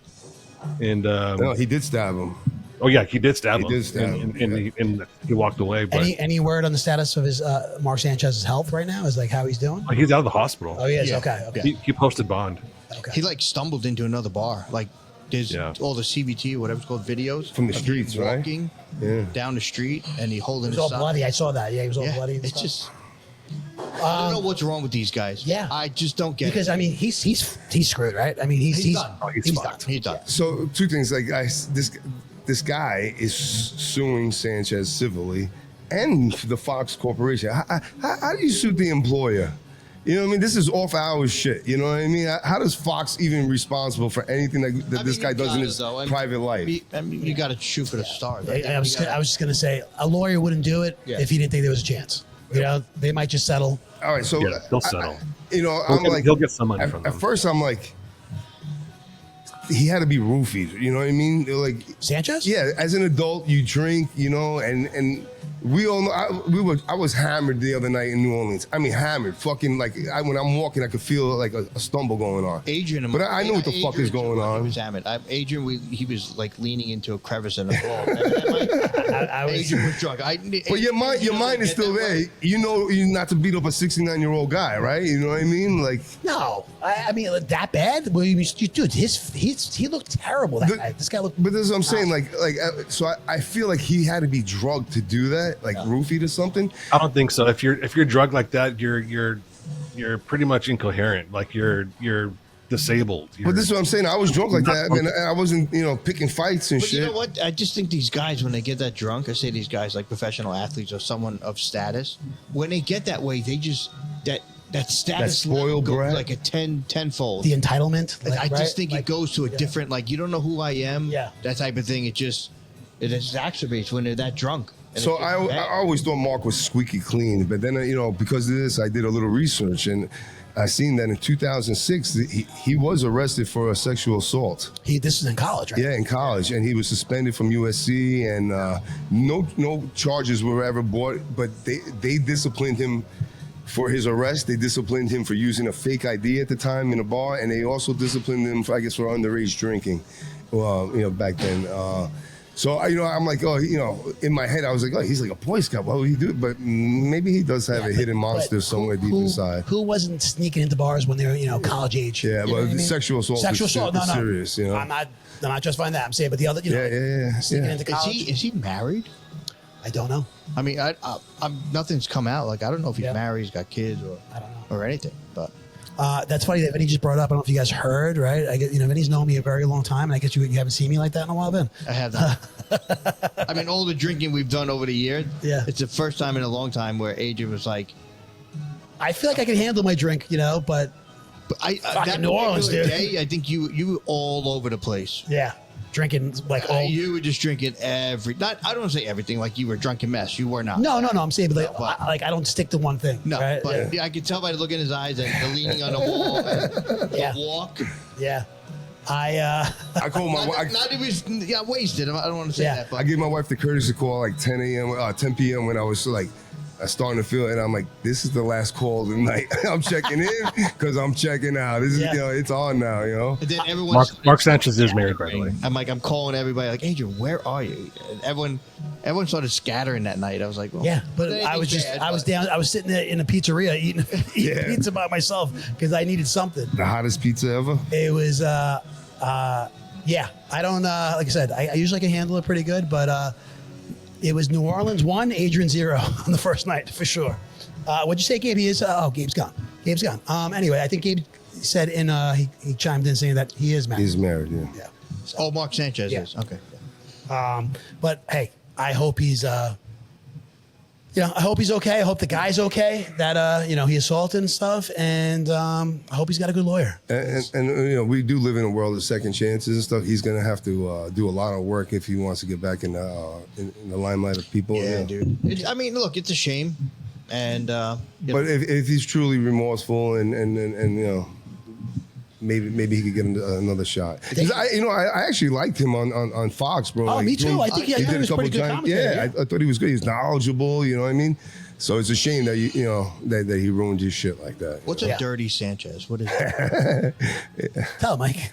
And No, he did stab him. oh yeah, he did stab He him. did stab him, and he walked away. But Any word on the status of his Mark Sanchez's health right now? Is like how he's doing? he's out of the hospital. Oh, he is. Yeah. Okay. He posted bond. Okay. He stumbled into another bar. Like there's Yeah. all the CVT or whatever it's called videos From the of him streets, right? walking Yeah. down the street and he holding He his was all side. bloody. I saw that. Yeah, he was all Yeah, bloody. And it's stuff. just I don't know what's wrong with these guys. Yeah. I just don't get because it. I mean he's screwed, right? I mean he's done. Oh, he's he's fucked. done. He's done. So two things, like this guy is suing Sanchez civilly and the Fox Corporation. How do you sue the employer? You know what I mean? This is off hours shit. You know what I mean? How does Fox even responsible for anything that this guy does in his private life? You got to shoot for the stars. I was just gonna say a lawyer wouldn't do it Yeah. if he didn't think there was a chance. You know, they might just settle. All right, so Yeah, he'll settle. He'll get some money from At them. first, I'm like, he had to be roofied. You know what I mean? Like, Sanchez? yeah, as an adult, you drink, and we all know. I was hammered the other night in New Orleans. I mean, hammered, fucking like when I'm walking, I could feel like a stumble going on. Adrian, But I know what the fuck is going on. He was hammered. Adrian, he was like leaning into a crevice in the wall. Remember that, Mike? I was. Adrian was drunk. But your mind is still there. You know, you not to beat up a 69-year-old guy, right? You know what I mean? Like, No, I mean that bad. Well, dude, he looked terrible. That guy. This guy looked. but this is what I'm saying. So I feel like he had to be drugged to do that, like roofied or something. I don't think so. If you're drugged like that, you're pretty much incoherent. Like you're disabled. But this is what I'm saying. I was drunk like that, and I wasn't, picking fights and But shit. you know what? I just think these guys, when they get that drunk, I say these guys like professional athletes or someone of status, when they get that way, they just that status spoiled level brat. like a tenfold. The entitlement. I just right? think it goes to a different, like, you don't know who I am. Yeah. That type of thing. It exacerbates when they're that drunk. And So it I gets bad. always thought Mark was squeaky clean, but then because of this, I did a little research and I seen that in 2006 he was arrested for a sexual assault. This is in college, right? Yeah, in college, and he was suspended from USC, and no charges were ever brought. But they disciplined him for his arrest. They disciplined him for using a fake ID at the time in a bar, and they also disciplined him for, I guess, for underage drinking. Back then. So I'm like, in my head I was like, he's like a Boy Scout. What would he do? But maybe he does have a hidden monster somewhere deep inside. Who wasn't sneaking into bars when they were, college age? Yeah, You know but what I mean? sexual assault Sexual is assault, no. serious. I'm not justifying that. I'm saying, but the other, sneaking into college. Is he married? I don't know. I mean, I'm nothing's come out. Like, I don't know if he's married, he's got kids, or I don't know. or anything. But That's funny that Vinny just brought up. I don't know if you guys heard, right? I get, Vinny's known me a very long time, and I guess you haven't seen me like that in a while, Ben. I have that. I mean, all the drinking we've done over the years. Yeah. It's the first time in a long time where Adrian was like, I feel like I can handle my drink, but that New Orleans, dude. day, I think you were all over the place. yeah, drinking like all. You were just drinking I don't want to say everything, like you were a drunken mess. You were not. No. I'm saying, but I don't stick to one thing. No, right? but I could tell by the look in his eyes and the leaning on the wall and the walk. Yeah. I call my wife. Not he was wasted. I don't want to say that. But I gave my wife the courtesy call like 10 p.m. when I was like starting to feel it. And I'm like, this is the last call of the night. I'm checking in because I'm checking out. This is, it's on now, And then everyone. Mark Sanchez is married, by the way. I'm calling everybody like, Adrian, where are you? And everyone started scattering that night. I was like, well, Yeah, but I was sitting there in a pizzeria eating pizza by myself because I needed something. The hottest pizza ever. It was, I don't, like I said, I usually can handle it pretty good, but it was New Orleans 1, Adrian 0 on the first night for sure. What'd you say, Gabe? Gabe's gone. Gabe's gone. Anyway, I think Gabe said he chimed in saying that he is married. He's married, yeah. Yeah. Oh, Mark Sanchez Yeah. is. Okay. But hey, I hope he's, I hope he's okay. I hope the guy's okay that, he assaulted and stuff. And I hope he's got a good lawyer. And we do live in a world of second chances and stuff. He's going to have to do a lot of work if he wants to get back in the limelight of people. Yeah, dude. Look, it's a shame. And but if he's truly remorseful and maybe he could get another shot. 'Cause I actually liked him on Fox, bro. Oh, me too. I think he did a couple of times. Yeah, I thought he was good. He's knowledgeable. You know what I mean? So it's a shame that that he ruined his shit like that. what's a dirty Sanchez? What is it? Tell him, Mike.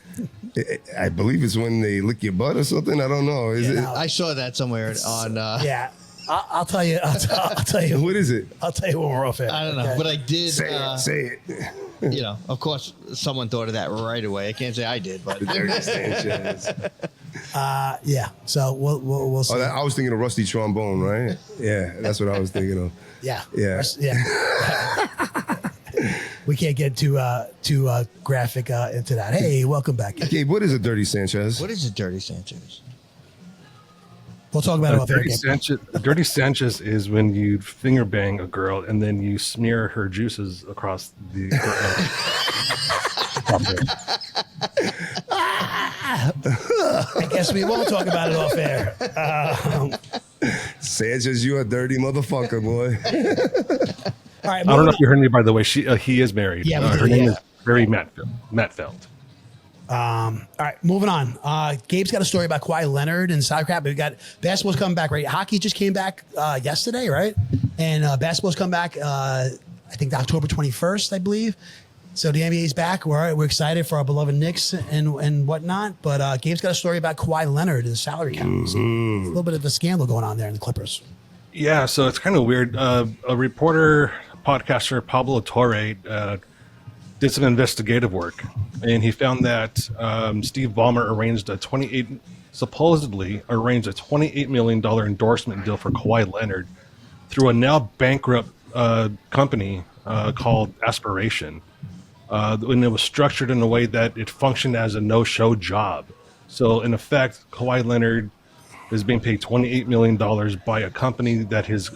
I believe it's when they lick your butt or something. I don't know. Is it? no. I saw that somewhere on. Yeah. I'll tell you. I'll tell you. What is it? I'll tell you when we're off air. I don't know, okay? but I did. Say it. Of course, someone thought of that right away. I can't say I did, but The dirty Sanchez. Yeah. So we'll see. I was thinking of Rusty Trombone, right? Yeah, that's what I was thinking of. Yeah. Yeah. We can't get too graphic into that. Hey, welcome back. Gabe, what is a dirty Sanchez? what is a dirty Sanchez? We'll talk about it off air. Dirty Sanchez is when you finger bang a girl and then you smear her juices across the. I guess we won't talk about it off air. Sanchez, you a dirty motherfucker, boy. All right. I don't know if you heard me, by the way. He is married. Yeah, we did, her name yeah. is Barry Matfeld. All right, moving on. Gabe's got a story about Kawhi Leonard and sauerkraut. We got basketball's coming back, right? Hockey just came back yesterday, right? And basketball's come back, I think October 21st, I believe. So the NBA's back. We're excited for our beloved Knicks and whatnot. But Gabe's got a story about Kawhi Leonard and salary cap. So a little bit of a scandal going on there in the Clippers. Yeah, so it's kind of weird. A reporter, podcaster, Pablo Torre, did some investigative work, and he found that Steve Ballmer supposedly arranged a $28 million endorsement deal for Kawhi Leonard through a now bankrupt company called Aspiration. and it was structured in a way that it functioned as a no-show job. So in effect, Kawhi Leonard is being paid $28 million by a company that his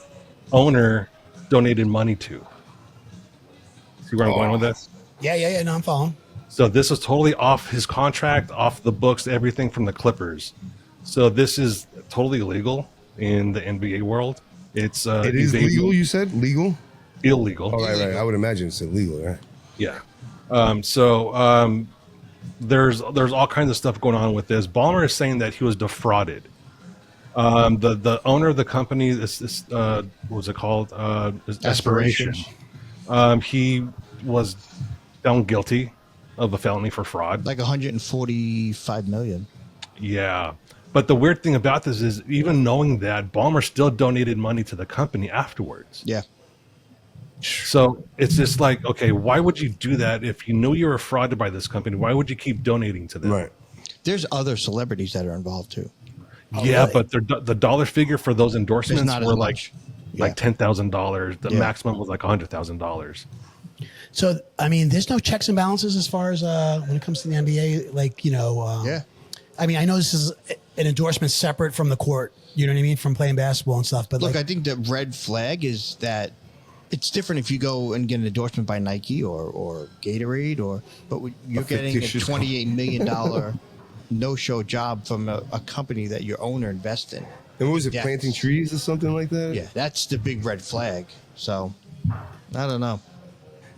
owner donated money to. See where I'm going with this? Yeah. No, I'm following. So this is totally off his contract, off the books, everything from the Clippers. So this is totally illegal in the NBA world. It is legal, you said? Legal? Illegal. Oh, right. I would imagine it's illegal, right? Yeah. There's all kinds of stuff going on with this. Ballmer is saying that he was defrauded. The owner of the company, what was it called? Aspiration. He was found guilty of a felony for fraud. Like 145 million. Yeah. But the weird thing about this is, even knowing that, Ballmer still donated money to the company afterwards. Yeah. So it's just like, okay, why would you do that if you knew you were frauded by this company? Why would you keep donating to them? Right. There's other celebrities that are involved too. Yeah, really? But the dollar figure for those endorsements were like $10,000. The maximum was like $100,000. So, I mean, there's no checks and balances as far as when it comes to the NBA. Like, I mean, I know this is an endorsement separate from the court. You know what I mean? From playing basketball and stuff. But look, I think the red flag is that it's different if you go and get an endorsement by Nike or Gatorade, but you're getting a $28 million no-show job from a company that your owner invests in. And what was it, planting trees or something like that? Yeah, that's the big red flag. So, I don't know.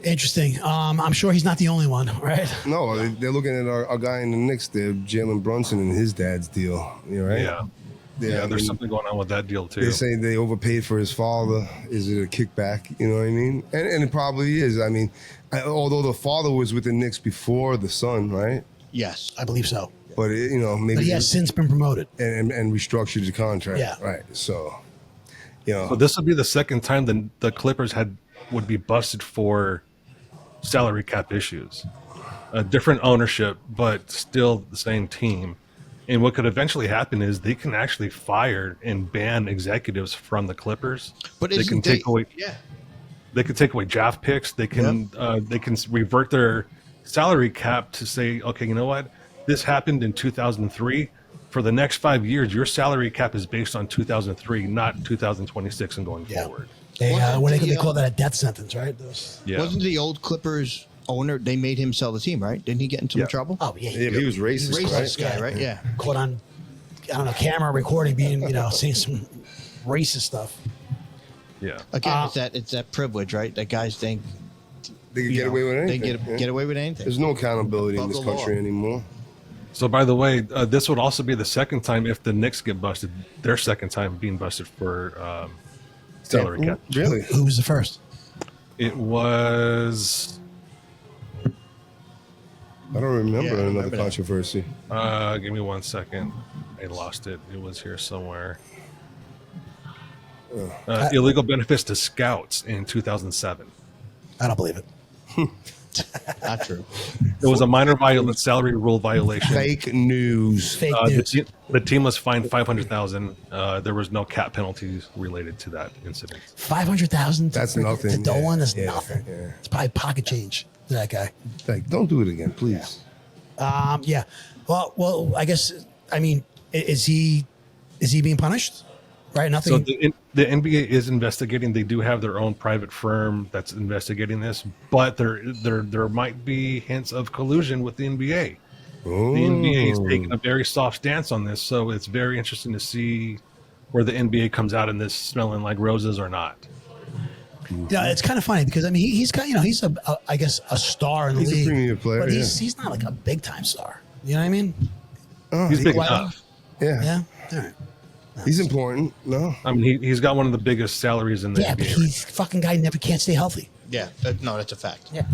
Interesting. I'm sure he's not the only one, right? No, they're looking at our guy in the Knicks there, Jalen Brunson, and his dad's deal. Right? Yeah. Yeah, there's something going on with that deal too. They say they overpaid for his father. Is it a kickback? You know what I mean? And it probably is. I mean, although the father was with the Knicks before the son, right? Yes, I believe so. But maybe he has since been promoted and restructured the contract. Yeah, right. So, So this would be the second time the Clippers would be busted for salary cap issues. A different ownership, but still the same team. And what could eventually happen is they can actually fire and ban executives from the Clippers. But they can take away. Yeah. They could take away draft picks. They can revert their salary cap to say, okay, you know what? This happened in 2003. For the next 5 years, your salary cap is based on 2003, not 2026 and going forward. They call that a death sentence, right? Wasn't the old Clippers owner, they made him sell the team, right? Didn't he get into trouble? Oh, yeah. He was racist, racist guy, right? Yeah. Caught on, I don't know, camera recording being, saying some racist stuff. Yeah. Again, it's that privilege, right? That guys think they can get away with anything. They get away with anything. There's no accountability in this country anymore. So, by the way, this would also be the second time if the Knicks get busted, their second time being busted for salary cap. Really? Who was the first? It was... I don't remember another controversy. Give me 1 second. I lost it. It was here somewhere. Illegal benefits to scouts in 2007. I don't believe it. Not true. It was a minor salary rule violation. Fake news. Fake news. The team was fined $500,000. There was no cap penalties related to that incident. $500,000. That's nothing. To Dolan is nothing. Yeah. It's probably pocket change to that guy. Like, don't do it again, please. Yeah. Well, I guess. I mean, is he being punished? Right. Nothing. So the NBA is investigating. They do have their own private firm that's investigating this, but there might be hints of collusion with the NBA. Ooh. The NBA is taking a very soft stance on this, so it's very interesting to see where the NBA comes out in this smelling like roses or not. Yeah, it's kind of funny because I mean he's got he's I guess a star in the league. He's a premier player, but he's not like a big time star. You know what I mean? He's big enough. Yeah. Yeah. All right. He's important. No, I mean he's got one of the biggest salaries in the NBA. Yeah, but he's fucking guy never can't stay healthy. Yeah, no, that's a fact. Yeah,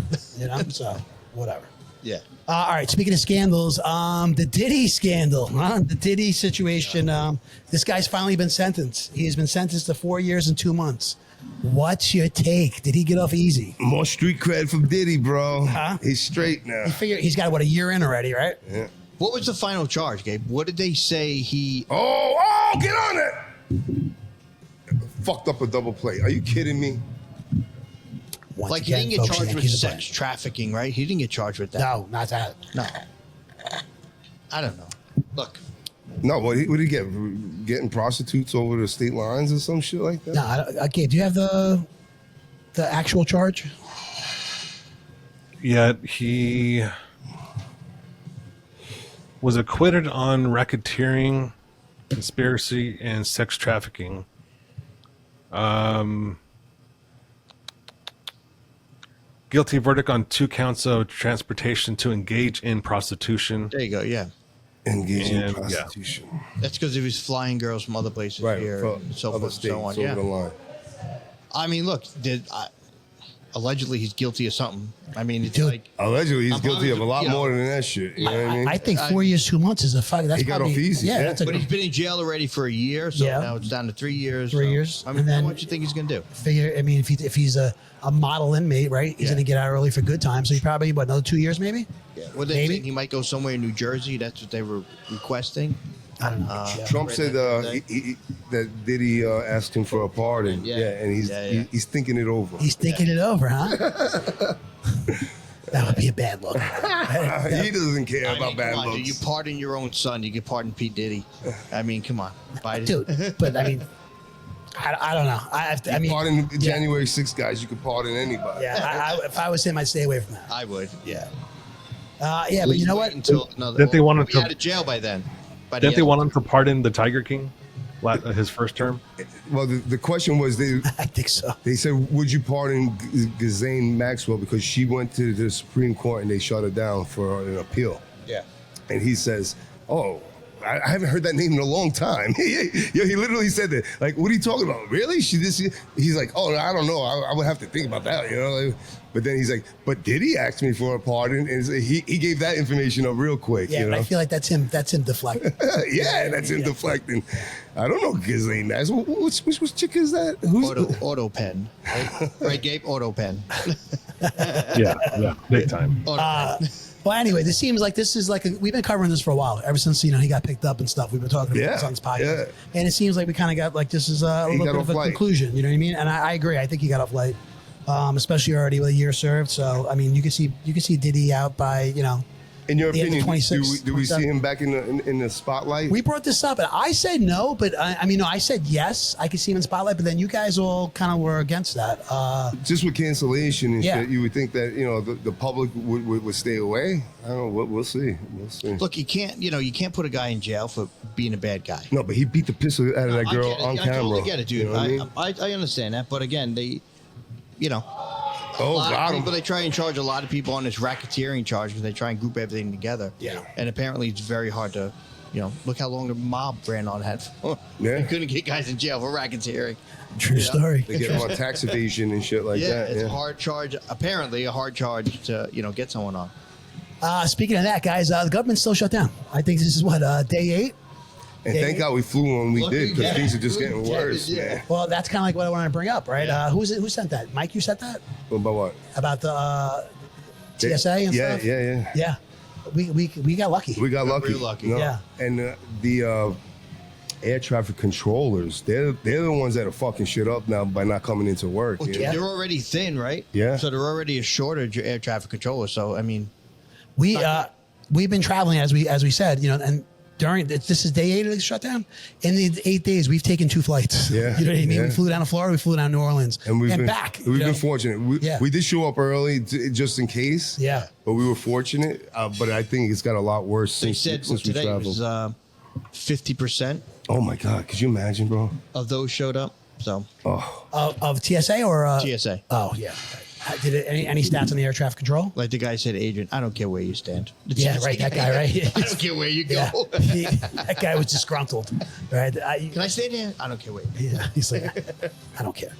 so whatever. Yeah. All right. Speaking of scandals, the Diddy scandal, the Diddy situation. This guy's finally been sentenced. He has been sentenced to 4 years and 2 months. What's your take? Did he get off easy? more street cred from Diddy, bro. Huh? He's straight now. You figure he's got a year in already, right? Yeah. What was the final charge, Gabe? What did they say he... Oh, get on it! Fucked up a double play. Are you kidding me? Once Like again, he didn't get folks, charged with Yankees are sex trafficking, right? He didn't get charged with that. No, not that. No. I don't know. Look, No, what did he get? Getting prostitutes over the state lines or some shit like that? No, okay. Do you have the actual charge? Yet he was acquitted on racketeering, conspiracy, and sex trafficking. Guilty verdict on 2 counts of transportation to engage in prostitution. there you go. Yeah. Engaging in And, prostitution. That's because he was flying girls from other places here for and so other forth and states so on. over Yeah. the line. I mean, look, allegedly he's guilty of something. I mean, it's Dude. like Allegedly, he's I'm guilty of a lot you know, more than that shit. You know what I mean? I think 4 years, 2 months is a fuck. That's He got probably, off easy, Yeah, yeah. that's a but he's been in jail already for a year, so Yeah. now it's down to 3 years. 3 so, years, I mean, and then- what do you think he's gonna do? figure. I mean, if he's a model inmate, right? He's Yeah. gonna get out early for good time. So he probably another 2 years, maybe. Well, they Maybe. think he might go somewhere in New Jersey. That's what they were requesting. I don't know. Yeah. Trump Right, said that Diddy asked him for a pardon. Yeah. And Yeah. he's thinking it over. He's thinking it over, huh? That would be a bad look. He doesn't care I about mean, bad come on, looks. dude, you pardon your own son, you can pardon P. Diddy. I mean, come on, Biden. Dude, but I mean, I don't know. I mean, pardon yeah. January 6th guys. You can pardon anybody. Yeah, if I was him, I'd stay away from that. I would. Yeah. Yeah, but you know what? Until another, Didn't they want him be to- out of jail by then. Didn't they want him to pardon the Tiger King, his first term? Well, the question was I think so. they said, would you pardon Ghislaine Maxwell because she went to the Supreme Court and they shut her down for an appeal? Yeah. And he says, oh, I haven't heard that name in a long time. He literally said that. Like, what are you talking about? Really? He's like, oh, I don't know. I would have to think about that, you know? Like, but then he's like, but did he ask me for a pardon? And so he gave that information up real quick, Yeah, you but know? I feel like that's him deflecting. Yeah, that's him deflecting. I don't know Ghislaine Maxwell. Which chick is that? Who's Auto pen. Right, Gabe? Auto pen. Yeah, big time. Auto pen. Well, anyway, this seems like we've been covering this for a while. Ever since he got picked up and stuff, we've been talking about this on this podcast, yeah. and it seems like we kind of got like this is a He little got bit off of a light. conclusion. You know what I mean? And I agree. I think he got off light, especially already with a year served. So I mean, you can see Diddy out by in your the end of opinion, 26, do we 27. see him back in the spotlight? We brought this up, and I said no, but no, I said yes. I could see him in spotlight, but then you guys all kind of were against that. Just with cancellation and Yeah. shit, you would think that the public would stay away. I don't know. We'll see. We'll see. Look, you can't put a guy in jail for being a bad guy. No, but he beat the piss out of that I girl get it. on I camera. totally get it, dude. You know what I mean? I understand that, but again, they, a Oh, lot got of him. people, they try and charge a lot of people on this racketeering charge because they try and group everything together. Yeah. And apparently it's very hard to, look how long the mob ran on that for. Yeah. They couldn't get guys in jail for racketeering. True story. They get him on tax evasion and shit like Yeah, that. it's a hard charge. Apparently a hard charge to, get someone on. Speaking of that, guys, the government's still shut down. I think this is day 8. And thank God we flew when we Lucky, did because yeah. things are just getting worse, Yeah. man. Well, that's kind of like what I wanted to bring up, right? Yeah. Who sent that? Mike, you sent that What about what? about the TSA and Yeah, stuff. yeah. Yeah, we got lucky. We got lucky. Real lucky. No. Yeah. And the air traffic controllers, they're the ones that are fucking shit up now by not coming into work. Well, you know? Yeah. they're already thin, right? Yeah. So they're already a shortage of air traffic controllers. So, I mean, We've been traveling as we said, and during this is day 8 of the shutdown. In the 8 days, we've taken 2 flights. Yeah, You know what I mean? yeah. We flew down to Florida, we flew down to New Orleans, And we've been back. We've been fortunate. Yeah. We did show up early just in case. Yeah. But we were fortunate. But I think it's got a lot worse they since said we today traveled. was 50% Oh my God! Could you imagine, bro? of those showed up. So, Oh, of TSA or TSA. Oh yeah. Did it any stats on the air traffic control? Like the guy said, Adrian, I don't care where you stand. Yeah, right. That guy, right? I don't care where you go. Yeah. That guy was disgruntled, right? Can I stand here? I don't care where you go. Yeah, he's like, I don't care.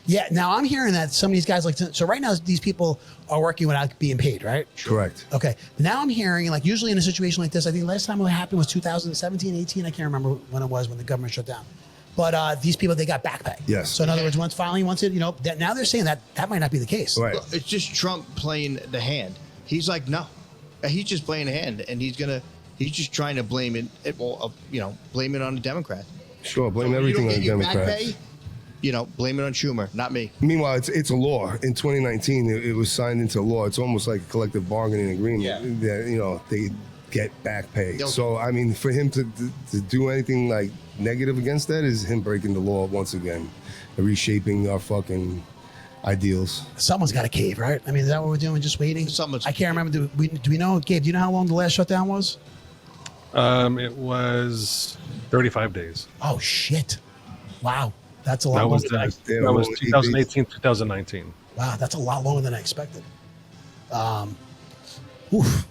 Yeah, now I'm hearing that some of these guys so right now these people are working without being paid, right? correct. Okay. But now I'm hearing, like, usually in a situation like this, I think the last time it happened was 2017, 18. I can't remember when it was when the government shut down. But these people, they got back pay. Yes. So in other words, once it, now they're saying that might not be the case. Right. Well, it's just Trump playing the hand. He's like, no. He's just playing the hand, and he's just trying to blame it, blame it on the Democrats. Sure. Blame So everything you on don't the get your back Democrats. pay, blame it on Schumer, not me. Meanwhile, it's a law. In 2019, it was signed into law. It's almost like a collective bargaining agreement that, they get back pay. So, I mean, for him to do anything like negative against that is him breaking the law once again, reshaping our fucking ideals. Someone's got to cave, right? I mean, is that what we're doing? Just waiting? I can't remember. Do we know, Gabe, do you know how long the last shutdown was? It was 35 days. Oh, shit. Wow. That's a lot That longer was, than that was 2018, 2019. Wow, that's a lot longer than I expected.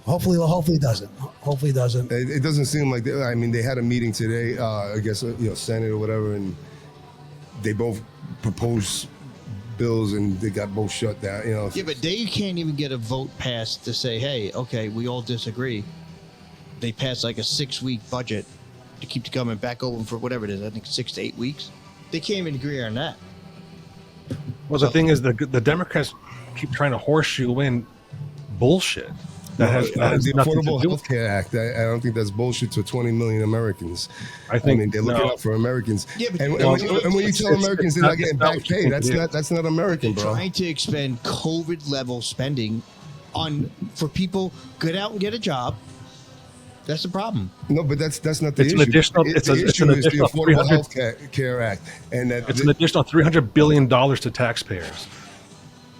Hopefully it doesn't. Hopefully it doesn't. It doesn't seem like they had a meeting today, I guess, Senate or whatever, and they both proposed bills and they got both shut down. Yeah, but they can't even get a vote passed to say, hey, okay, we all disagree. They passed like a 6-week budget to keep the government back open for whatever it is. I think 6 to 8 weeks. They can't even agree on that. Well, the thing is, the Democrats keep trying to horseshoe in bullshit. That has the nothing Affordable to do. Health Care Act. I don't think that's bullshit to 20 million Americans. I think they're looking out for Americans. Yeah, but and when you tell Americans they're not getting back pay, that's not American, They're bro. trying to expend COVID level spending for people get out and get a job. That's the problem. No, but that's not the It's issue. an additional. The It's an issue is the additional Affordable 300. Health Care Act, and that It's an additional $300 billion to taxpayers.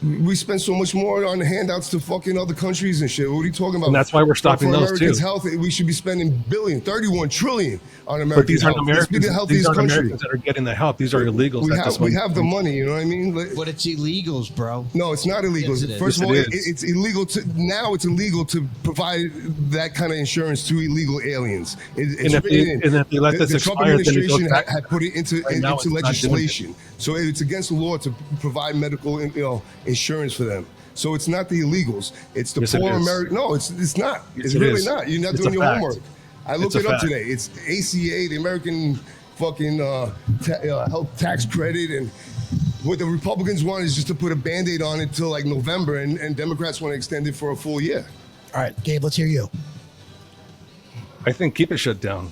we spend so much more on handouts to fucking other countries and shit. What are you talking about? And that's why we're stopping for those Americans' too. health, we should be spending 31 trillion on American But these aren't health. Let's be Americans. the These healthiest aren't country. Americans that are getting the help. These are illegals. We have the money, you know what I mean? But it's illegals, bro. No, it's not illegal. Yes, it is. First of Yes, all, it is. it's illegal it's illegal to provide that kind of insurance to illegal aliens. It's And if they let this the Trump expire, then it goes administration back. had put it into Right now, it's not doing legislation. So it's against the law to provide medical insurance for them. So it's not the illegals. It's the Yes, it poor is. American. No, it's not. Yes, It's it really is. not. You're not It's doing a your fact. homework. I looked It's it a up fact. today. It's ACA, the American fucking health tax credit, and what the Republicans want is just to put a Band-Aid on it till like November, and Democrats want to extend it for a full year. All right, Gabe, let's hear you. I think keep it shut down.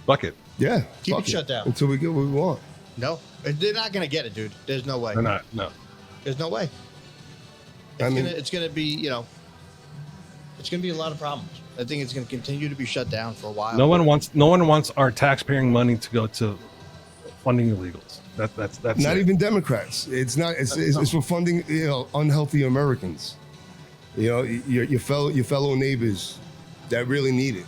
Fuck it. Yeah, Keep fuck it shut down. until we get what we want. No, they're not gonna get it, dude. There's no way. They're not. No. There's no way. It's gonna be, it's gonna be a lot of problems. I think it's gonna continue to be shut down for a while. No one wants our taxpaying money to go to funding illegals. That's Not it. even Democrats. It's not. It's for funding unhealthy Americans. Your fellow neighbors that really need it.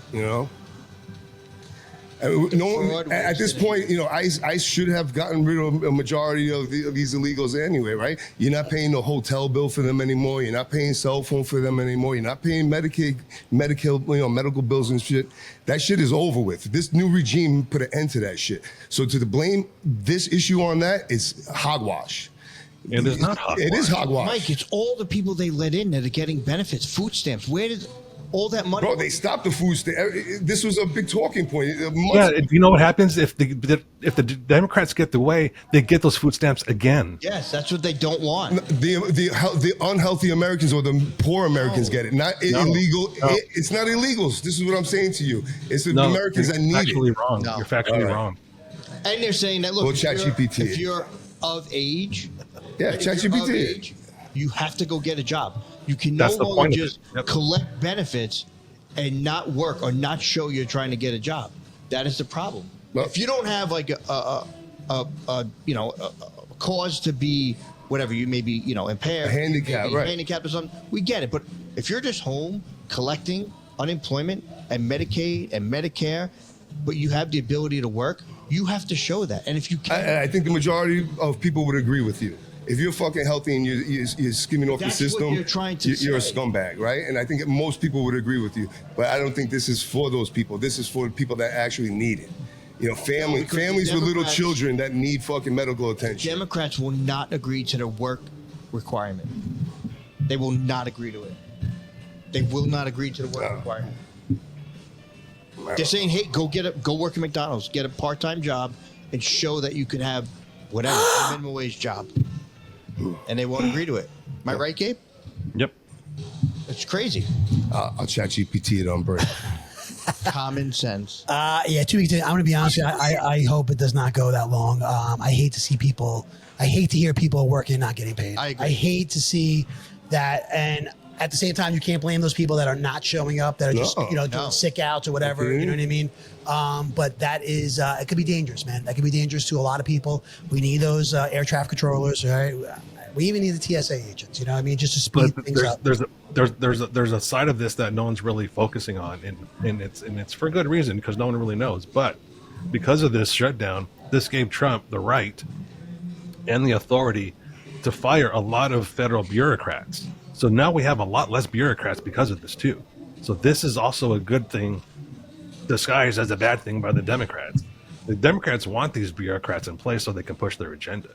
At this point, ICE should have gotten rid of a majority of these illegals anyway, right? You're not paying the hotel bill for them anymore. You're not paying cell phone for them anymore. You're not paying Medicaid, medical bills and shit. That shit is over with. This new regime put an end to that shit. So to blame this issue on that is hogwash. It is not hogwash. It is hogwash. Mike, it's all the people they let in that are getting benefits, food stamps. Where did all that money? Bro, they stopped the food stamp. This was a big talking point. Yeah, you know what happens if the Democrats get the way, they get those food stamps again. Yes, that's what they don't want. The unhealthy Americans or the poor Americans get it. Not illegal. No. It's not illegals. This is what I'm saying to you. It's the Americans that need factually it. wrong. No. You're factually wrong. And they're saying that, look, Well, ChatGPT. if you're of age, Yeah, if you're of ChatGPT. age, you have to go get a job. You can That's no the longer point of it. just Yep. collect benefits and not work or not show you're trying to get a job. That is the problem. Well- If you don't have like a cause to be whatever, you may be impaired, Handicapped, maybe right. handicapped or something, we get it. But if you're just home collecting unemployment and Medicaid and Medicare, but you have the ability to work, you have to show that. And if you can't, I think the majority of people would agree with you. If you're fucking healthy and you're skimming off That's the what system, you're trying to you're a say. scumbag, right? And I think most people would agree with you. But I don't think this is for those people. This is for the people that actually need it. Because Families the with little Democrats- children that need fucking medical attention. Democrats will not agree to the work requirement. They will not agree to it. They will not agree to the work No. requirement. They're saying, hey, go work at McDonald's, get a part-time job, and show that you can have whatever, a minimum wage job. And they won't agree to it. Am I right, Gabe? Yep. It's crazy. I'll chat GPT it on break. Common sense. Yeah, 2 weeks. I'm going to be honest with you. I hope it does not go that long. I hate to see people. I hate to hear people working and not getting paid. I agree. I hate to see that. And at the same time, you can't blame those people that are not showing up, that are just doing sick outs or whatever. You know what I mean? But that is it could be dangerous, man. That could be dangerous to a lot of people. We need those air traffic controllers, right? We even need the TSA agents. You know what I mean? Just to speed things up. There's a side of this that no one's really focusing on, and it's for good reason because no one really knows. But because of this shutdown, this gave Trump the right and the authority to fire a lot of federal bureaucrats. So now we have a lot less bureaucrats because of this too. So this is also a good thing disguised as a bad thing by the Democrats. The Democrats want these bureaucrats in place so they can push their agenda.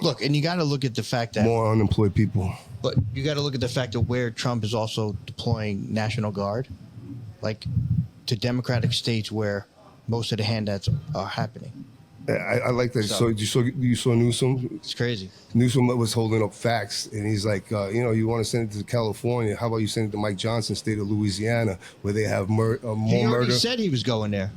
Look, and you got to look at the fact that More unemployed people. But you got to look at the fact of where Trump is also deploying National Guard, like to Democratic states where most of the handouts are happening. I like that. So you saw Newsom? It's crazy. Newsom was holding up facts, and he's like, you want to send it to California? How about you send it to Mike Johnson, state of Louisiana, where they have more He already murder? said he was going there.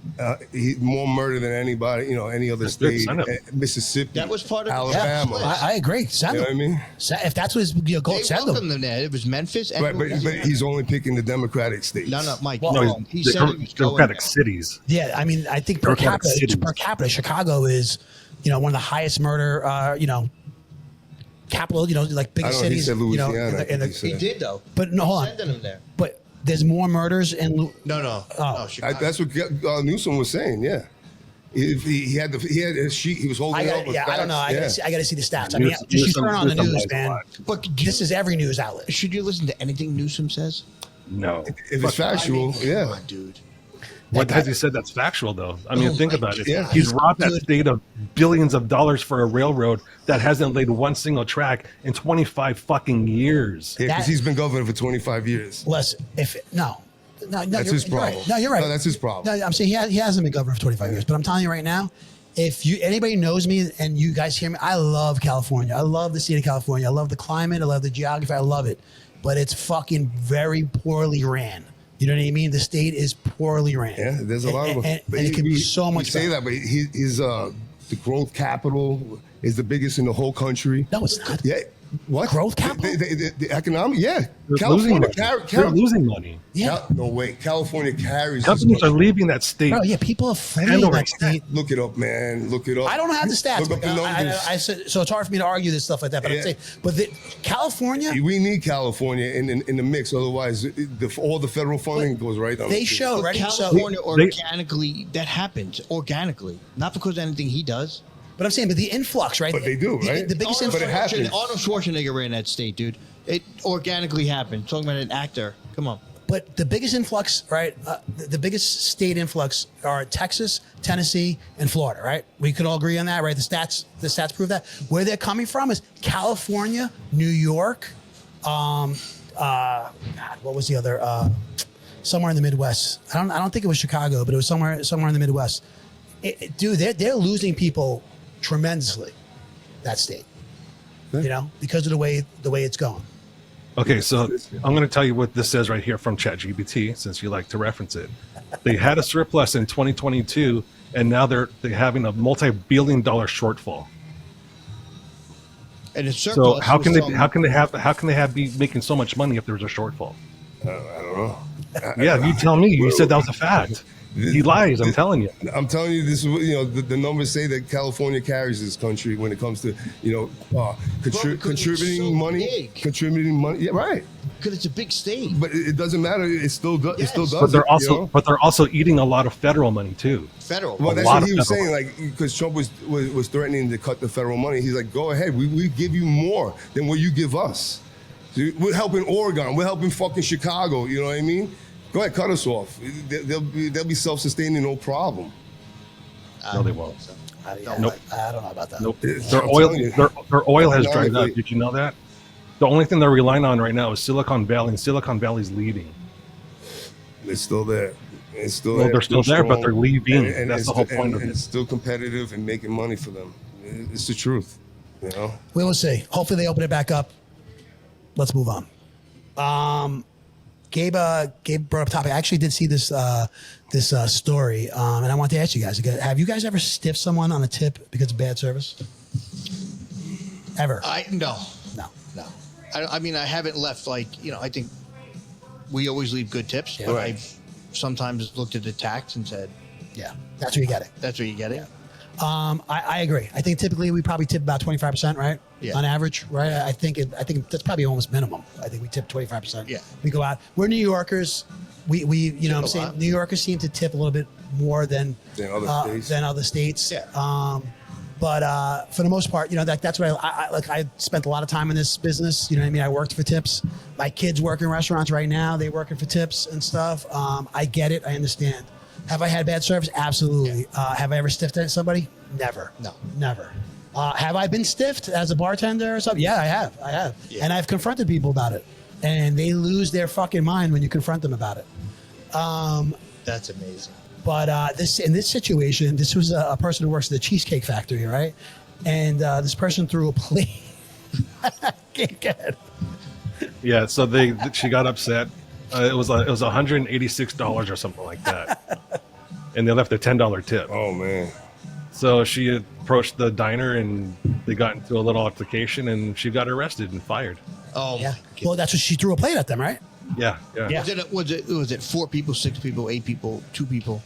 More murder than anybody, any other state. Mississippi, That was part of Alabama. Yeah, I agree. Send You know them. what I mean? If that's what his goal, They send them. welcomed them there. It was Memphis. And Right, but he's only picking the Democratic states. No, Mike. Well, he said he was going Democratic there. cities. Yeah, I mean, I think per capita, Chicago is, one of the highest murder, capital, like biggest I don't know, he cities. said Louisiana, I think He did though. But no, hold on. Sending him there. But there's more murders in. No, Chicago. That's what Newsom was saying. Yeah, if he had his sheet, he was holding it up with I don't know. I facts. got to see the stats. I mean, just turn on the news, man. But This is every news outlet. should you listen to anything Newsom says? No. If it's factual, yeah. Come on, dude. What has he said that's factual, though? I mean, think about it. Yeah. He's robbed that state of billions of dollars for a railroad that hasn't laid one single track in 25 fucking years. Yeah, because he's been governor for 25 years. Listen, No, That's his problem. Right. No, you're right. No, that's his problem. No, I'm saying he hasn't been governor for 25 years, but I'm telling you right now, if anybody knows me and you guys hear me, I love California. I love the state of California. I love the climate. I love the geography. I love it, but it's fucking very poorly ran. You know what I mean? The state is poorly ran. Yeah, there's a lot of them. And it could be so much say better. that, but he's the growth capital is the biggest in the whole country. No, it's not. Yeah. What? Growth capital? The economic, yeah. They're losing money. Yeah. No, wait. California carries. Companies are leaving that state. Bro, yeah, people are fleeing that state. Look it up, man. Look it up. I don't have the stats. Look up the numbers. I said, so it's hard for me to argue this stuff like that. But Yeah. I'm saying, California, We need California in the mix. Otherwise, all the federal funding goes right down. they show, But ready? California organically, that happens organically, not because of anything he does. But I'm saying, the influx, right? But they do, right? The biggest But it influx. happens. Arnold Schwarzenegger ran that state, dude. It organically happened. Talking about an actor. Come on. But the biggest influx, right? The biggest state influx are Texas, Tennessee, and Florida, right? We could all agree on that, right? The stats prove that. Where they're coming from is California, New York, God, what was the other? Somewhere in the Midwest. I don't think it was Chicago, but it was somewhere in the Midwest. Dude, they're losing people tremendously. That state, because of the way it's going. Okay, so I'm going to tell you what this says right here from ChatGPT, since you like to reference it. They had a surplus in 2022, and now they're having a multi-billion-dollar shortfall. And it's So how can they be making so much money if there's a shortfall? I don't know. Yeah, you tell me. You said that was a fact. He lies. I'm telling you. I'm telling you, this is the numbers say that California carries this country when it comes to contributing money. Contributing money. Yeah, right. Because it's a big state. But it doesn't matter. It still does. It still does. But they're also eating a lot of federal money too. Federal. Well, that's what he was saying. Like, because Trump was threatening to cut the federal money. He's like, go ahead. We give you more than what you give us. So we're helping Oregon. We're helping fucking Chicago. You know what I mean? Go ahead, cut us off. They'll be self-sustaining, no problem. No, they won't. I don't know about that. Nope. Their oil has dried up. Did you know that? The only thing they're relying on right now is Silicon Valley, and Silicon Valley's leaving. It's still there. It's still Well, there. they're still there, but they're leaving. And That's the whole point of it. It's still competitive and making money for them. It's the truth, We will see. Hopefully they open it back up. Let's move on. Gabe brought up a topic. I actually did see this story, and I want to ask you guys: have you guys ever stiffed someone on a tip because of bad service? Ever? No. No. I mean, I haven't left I think we always leave good tips. Yeah. But Right. I've sometimes looked at the tax and said, Yeah, that's where you get it. "That's where you get it." I agree. I think typically we probably tip about 25%, right? Yeah. On average, right? I think that's probably almost minimum. I think we tip 25%. Yeah. We go out. We're New Yorkers. We you know what I'm a saying? lot. New Yorkers seem to tip a little bit more than other states. Yeah. But for the most part, that's what I spent a lot of time in this business. You know what I mean? I worked for tips. My kids work in restaurants right now. They working for tips and stuff. I get it. I understand. Have I had bad service? Absolutely. Have I ever stiffed at somebody? Never. No. Never. Have I been stiffed as a bartender or something? Yeah, I have. Yeah. And I've confronted people about it. And they lose their fucking mind when you confront them about it. That's amazing. But in this situation, this was a person who works at the Cheesecake Factory, right? And this person threw a plate. Go ahead. Yeah, so she got upset. It was $186 or something like that, and they left a $10 tip. Oh man. So she approached the diner, and they got into a little altercation, and she got arrested and fired. Oh, Yeah. Well, that's what she threw a plate at them, right? Yeah. Yeah. Was it 4 people, 6 people, 8 people, 2 people?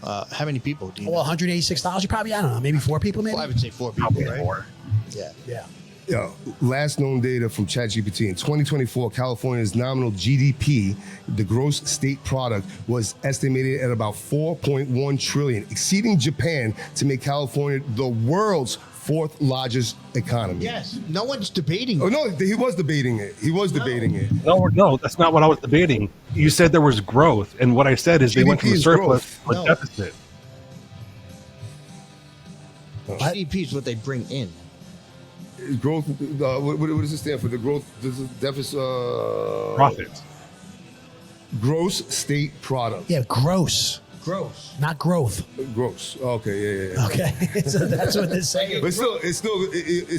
How many people do you Well, know? $186. You probably, I don't know, maybe 4 people, maybe. Well, I would say 4 people, Probably right? more. Yeah. Yeah. Yeah, last known data from ChatGPT. In 2024, California's nominal GDP, the gross state product, was estimated at about 4.1 trillion, exceeding Japan to make California the world's 4th largest economy. Yes. No one's debating. Oh no, he was debating it. Debating it. No, that's not what I was debating. You said there was growth, and what I said is they went from GDP a is surplus growth. to a No. deficit. GDP is what they bring in. Growth. What does it stand for? The growth deficit. Profits. Gross state product. Yeah, gross, Gross. not growth. Gross. Okay. Yeah. Okay. So that's what they're saying. But it's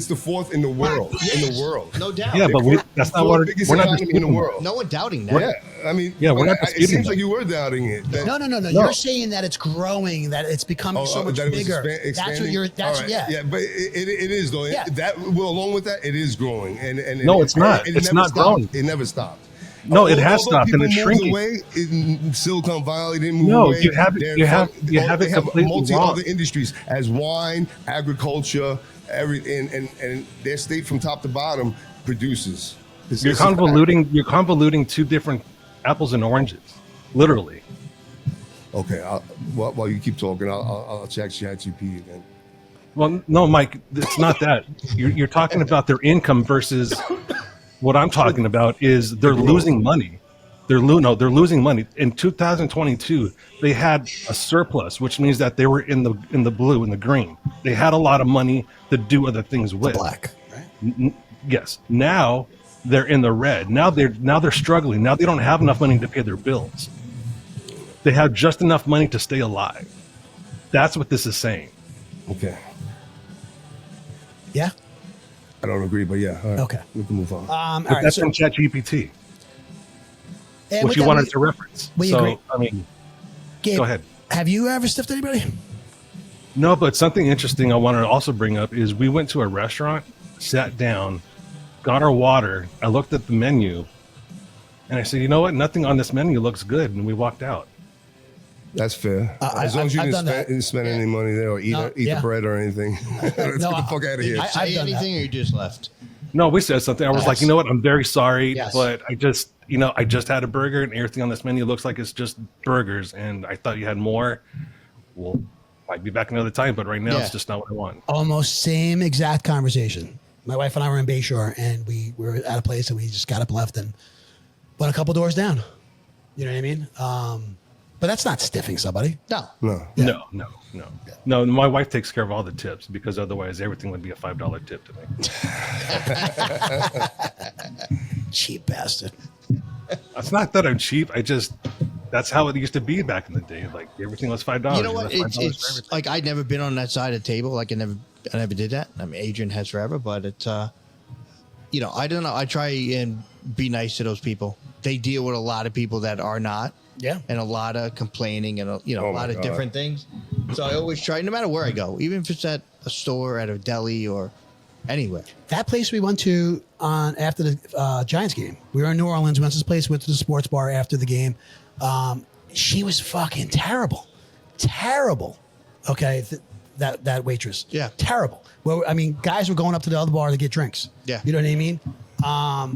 the 4th in the world. In the world. No doubt. Yeah, but that's not what biggest we're not economy in the disputing. world. No one doubting that. Yeah, I mean, Yeah, we're not it disputing seems that. like you were doubting it. That- No. You're saying that it's growing, that it's becoming so much that it was bigger. expanding? That's what you're. That's All right. yeah. Yeah, but it is though. Yeah. Along with that, it is growing, and No, it's not. It It's never not stopped. growing. It never stopped. No, it has Although stopped, and people it's moved shrinking. Away, in Silicon Valley didn't move No, away. you have it- They're you have- fucking- you have it they have completely multi wrong. other industries as wine, agriculture, and their state from top to bottom produces. You're convoluting two different apples and oranges, literally. Okay, while you keep talking, I'll check ChatGPT again. Well, no, Mike, it's not that. You're talking about their income versus what I'm talking about is they're losing money. They're losing money. In 2022, they had a surplus, which means that they were in the blue, in the green. They had a lot of money to do other things with. Black, right? Yes. Now they're in the red. Now they're struggling. Now they don't have enough money to pay their bills. They have just enough money to stay alive. That's what this is saying. Okay, Yeah. I don't agree, but yeah. All right. Okay. We can move on. All But right. that's So, from ChatGPT, and which with you that, wanted to reference. we So, agree. I mean, Gabe, go ahead. Have you ever stiffed anybody? No, but something interesting I wanted to also bring up is we went to a restaurant, sat down, got our water. I looked at the menu, and I said, you know what? Nothing on this menu looks good. And we walked out. That's fair. As long as you I've done didn't spend any money there or eat yeah. the bread or anything. Let's get the fuck out of here. I've Say done that. anything or you just left? No, we said something. I was like, you know what? I'm very sorry, Yes. but I just had a burger and everything on this menu looks like it's just burgers. And I thought you had more. Well, might be back another time, but right now Yeah. it's just not what I want. Almost same exact conversation. My wife and I were in Bayshore, and we were at a place, and we just got up, left, and went a couple doors down. You know what I mean? But that's not stiffing somebody. No. No. No. My wife takes care of all the tips because otherwise everything would be a $5 tip to me. Cheap bastard. It's not that I'm cheap. That's how it used to be back in the day. Like everything was $5. You know what? It was $5 for It's everything. like I'd never been on that side of the table. Like I never did that. I mean, Adrian has forever, but it's I don't know. I try and be nice to those people. They deal with a lot of people that are not. Yeah. And a lot of complaining and, a lot of God. different things. So I always try, no matter where I go, even if it's at a store, at a deli, or anywhere. That place we went to after the Giants game. We were in New Orleans. We went to this place, went to the sports bar after the game. She was fucking terrible. Terrible. Okay. That waitress. Yeah. Terrible. Well, I mean, guys were going up to the other bar to get drinks. Yeah. You know what I mean?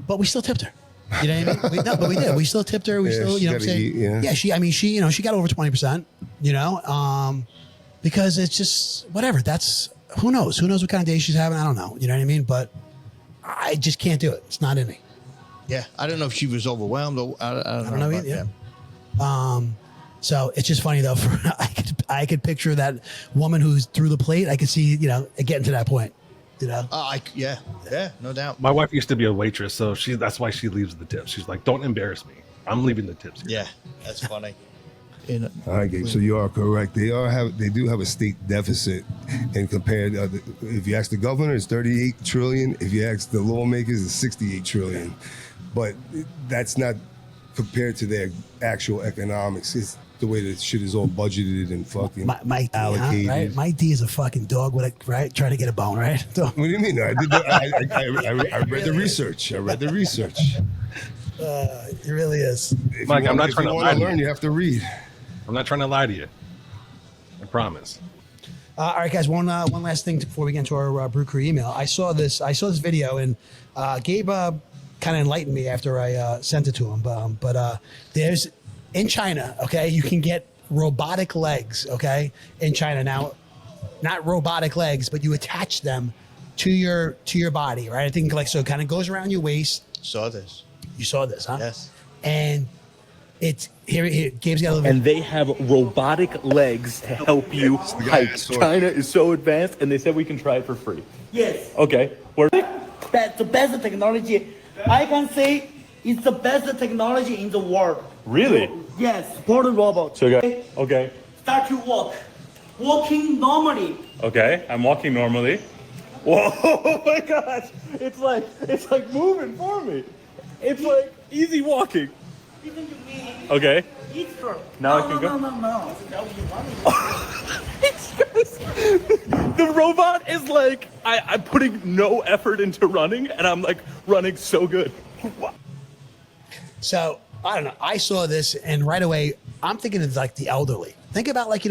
But we still tipped her. You know what I mean? But we did. We still tipped her. We still, she what I'm gotta saying? eat, yeah. She got over 20%, because it's just whatever. Who knows? Who knows what kind of day she's having? I don't know. You know what I mean? But I just can't do it. It's not in me. Yeah. I don't know if she was overwhelmed. Or, I don't know. Either. Yeah. So it's just funny though. I could picture that woman who's through the plate. I could see, getting to that point. Yeah, no doubt. My wife used to be a waitress, so that's why she leaves the tips. She's like, "Don't embarrass me. I'm leaving the tips." Yeah, that's funny. All right, Gabe. So you are correct. They do have a state deficit, and compared, if you ask the governor, it's 38 trillion. If you ask the lawmakers, it's 68 trillion. But that's not compared to their actual economics. It's the way that shit is all budgeted and fucking Mike D, allocated. right? Mike D is a fucking dog with trying to get a bone, right? What do you mean? I read the research. It really is. Mike, I'm not if trying you to want lie to to learn, you. you have to read. I'm not trying to lie to you. I promise. All right, guys. One last thing before we get into our Brew Crew email. I saw this video, and Gabe kind of enlightened me after I sent it to him. But there's in China, okay, you can get robotic legs, okay, in China now. Not robotic legs, but you attach them to your body, right? I think so. It kind of goes around your waist. Saw this. You saw this, huh? Yes. And it's here. Gabe's got a little. And they have robotic legs to help you the guy I hike. saw. China is so advanced, and they said we can try it for free. Yes. Okay. We're That's the best technology. I can say it's the best technology in the world. really? Yes, for the robot. So, okay. Start to walk. Walking normally. Okay. I'm walking normally. Whoa! Oh my gosh! It's like moving for me. It's like easy walking. Listen to me. Okay. It's for. Now no, I can no, go? No. That was running. The robot is like I'm putting no effort into running, and I'm like running so good. So I don't know. I saw this, and right away, I'm thinking of like the elderly. Think about like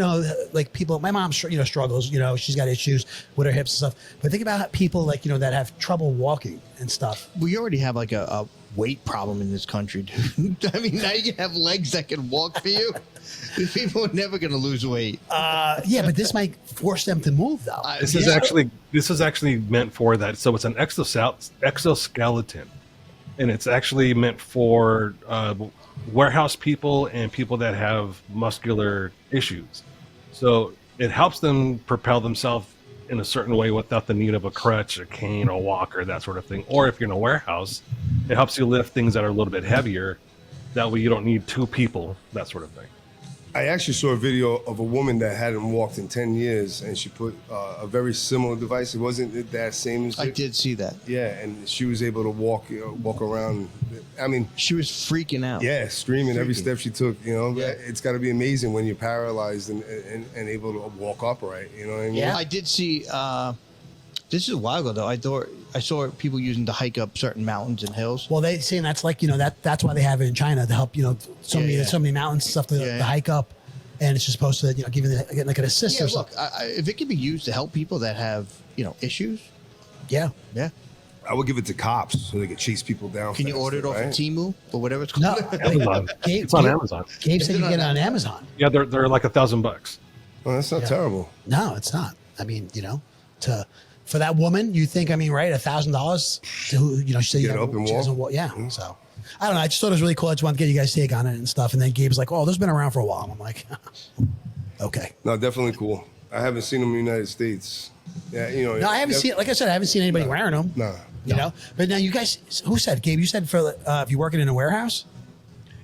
people. My mom, struggles. She's got issues with her hips and stuff. But think about people like that have trouble walking and stuff. We already have like a weight problem in this country, dude. I mean, now you can have legs that can walk for you. These people are never going to lose weight. Yeah, but this might force them to move though. This is actually meant for that. So it's an exoskeleton, and it's actually meant for warehouse people and people that have muscular issues. So it helps them propel themselves in a certain way without the need of a crutch, a cane, a walker, that sort of thing. Or if you're in a warehouse, it helps you lift things that are a little bit heavier. That way you don't need two people, that sort of thing. I actually saw a video of a woman that hadn't walked in 10 years, and she put a very similar device. It wasn't that same as I did see that. Yeah, and she was able to walk around. I mean, She was freaking out. yeah, screaming every Freaking. step she took. Yeah. It's got to be amazing when you're paralyzed and able to walk upright. You know what I mean? Yeah. I did see. This is a while ago though. I saw people using to hike up certain mountains and hills. Well, they saying that's like that's why they have it in China to help so many mountains and stuff to hike up, and it's just supposed to give you like an assist Yeah, or look, something. if it can be used to help people that have issues, Yeah. yeah. I would give it to cops so they could chase people down. Can you faster, order it off right? of Temu or whatever it's No, called? Amazon. It's on Amazon. Gabe said Is you it can get it on on Amazon. Yeah, they're like $1,000. Oh, that's not terrible. No, it's not. I mean, for that woman, you think, right, $1,000 to she said Get up and she walk? doesn't walk. Yeah. So I don't know. I just thought it was really cool. I just wanted to get you guys' take on it and stuff. And then Gabe's like, "Oh, this has been around for a while." I'm like, okay. No, definitely cool. I haven't seen them in the United States. Yeah, No, I haven't seen. Like I said, I haven't seen anybody wearing them. Nah. But now you guys, who said, Gabe? You said for if you're working in a warehouse.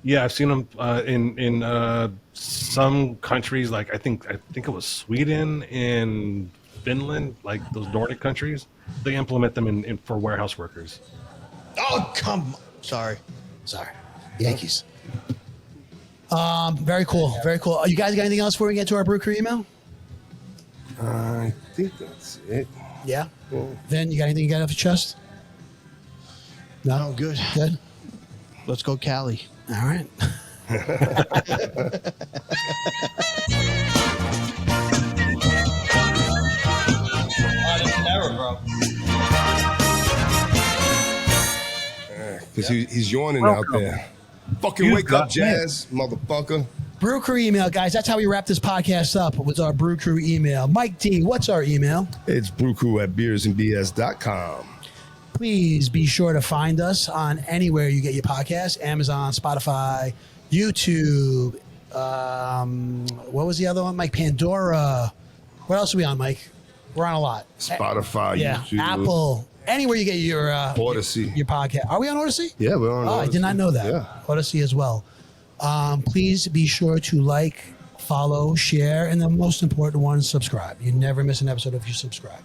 Yeah, I've seen them in some countries. Like I think it was Sweden and Finland, like those Nordic countries. They implement them in for warehouse workers. Oh, come on. Sorry. Yankees. Very cool. Very cool. You guys got anything else before we get to our Brew Crew email? I think that's it. Yeah. Vin, you got anything you got off your chest? No, good. Good. Let's go, Cali. All right. Because he's yawning out there. Fucking wake up, Jazz, motherfucker. Brew Crew email, guys. That's how we wrap this podcast up with our Brew Crew email. Mike D, what's our email? It's brewcrew@beersandbs.com. Please be sure to find us on anywhere you get your podcasts, Amazon, Spotify, YouTube. What was the other one, Mike? Pandora. What else are we on, Mike? We're on a lot. Spotify, Yeah, YouTube. Apple. Anywhere you get your Odyssey. your podcast. Are we on Odyssey? Yeah, we're on Oh, Odyssey. I did not know that. Yeah. Odyssey as well. Please be sure to like, follow, share, and the most important one, subscribe. You never miss an episode if you subscribe.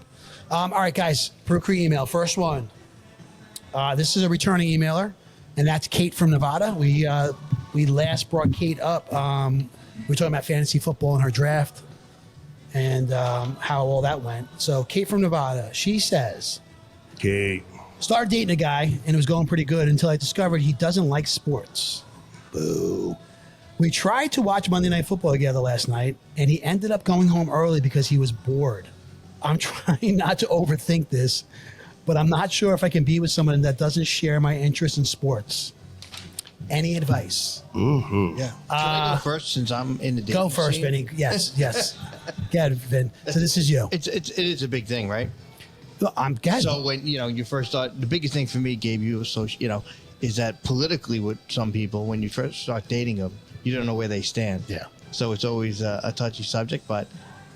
All right, guys. Brew Crew email. First one. This is a returning emailer, and that's Kate from Nevada. We last brought Kate up. We were talking about fantasy football and her draft and how all that went. So Kate from Nevada, she says, Kate. started dating a guy, and it was going pretty good until I discovered he doesn't like sports. Boo. We tried to watch Monday Night Football together last night, and he ended up going home early because he was bored. I'm trying not to overthink this, but I'm not sure if I can be with someone that doesn't share my interest in sports. Any advice? Yeah. Can I go first since I'm in the dating Go first, scene? Vinny. Yes. Go ahead, Vin. So this is you. It is a big thing, right? I'm good. So when you first start, the biggest thing for me, Gabe, is that politically with some people, when you first start dating them, you don't know where they stand. Yeah. So it's always a touchy subject, but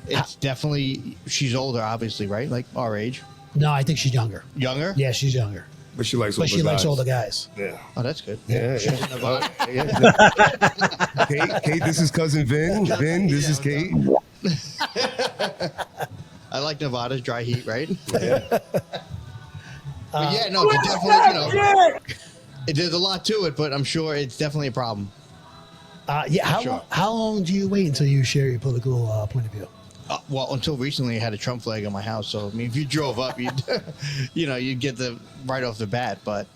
it's definitely, she's older, obviously, right? Like our age. No, I think she's younger. Younger? Yeah, she's younger. But she likes But older she likes guys. older guys. Yeah. Oh, that's good. Yeah. Kate, this is Cousin Vin. Vin, this is Kate. I like Nevada's dry heat, right? Yeah. But yeah, no, it's definitely, there's a lot to it, but I'm sure it's definitely a problem. Yeah. How long do you wait until you share your political point of view? Well, until recently, I had a Trump flag on my house. So, I mean, if you drove up, you'd, you'd get the right off the bat. But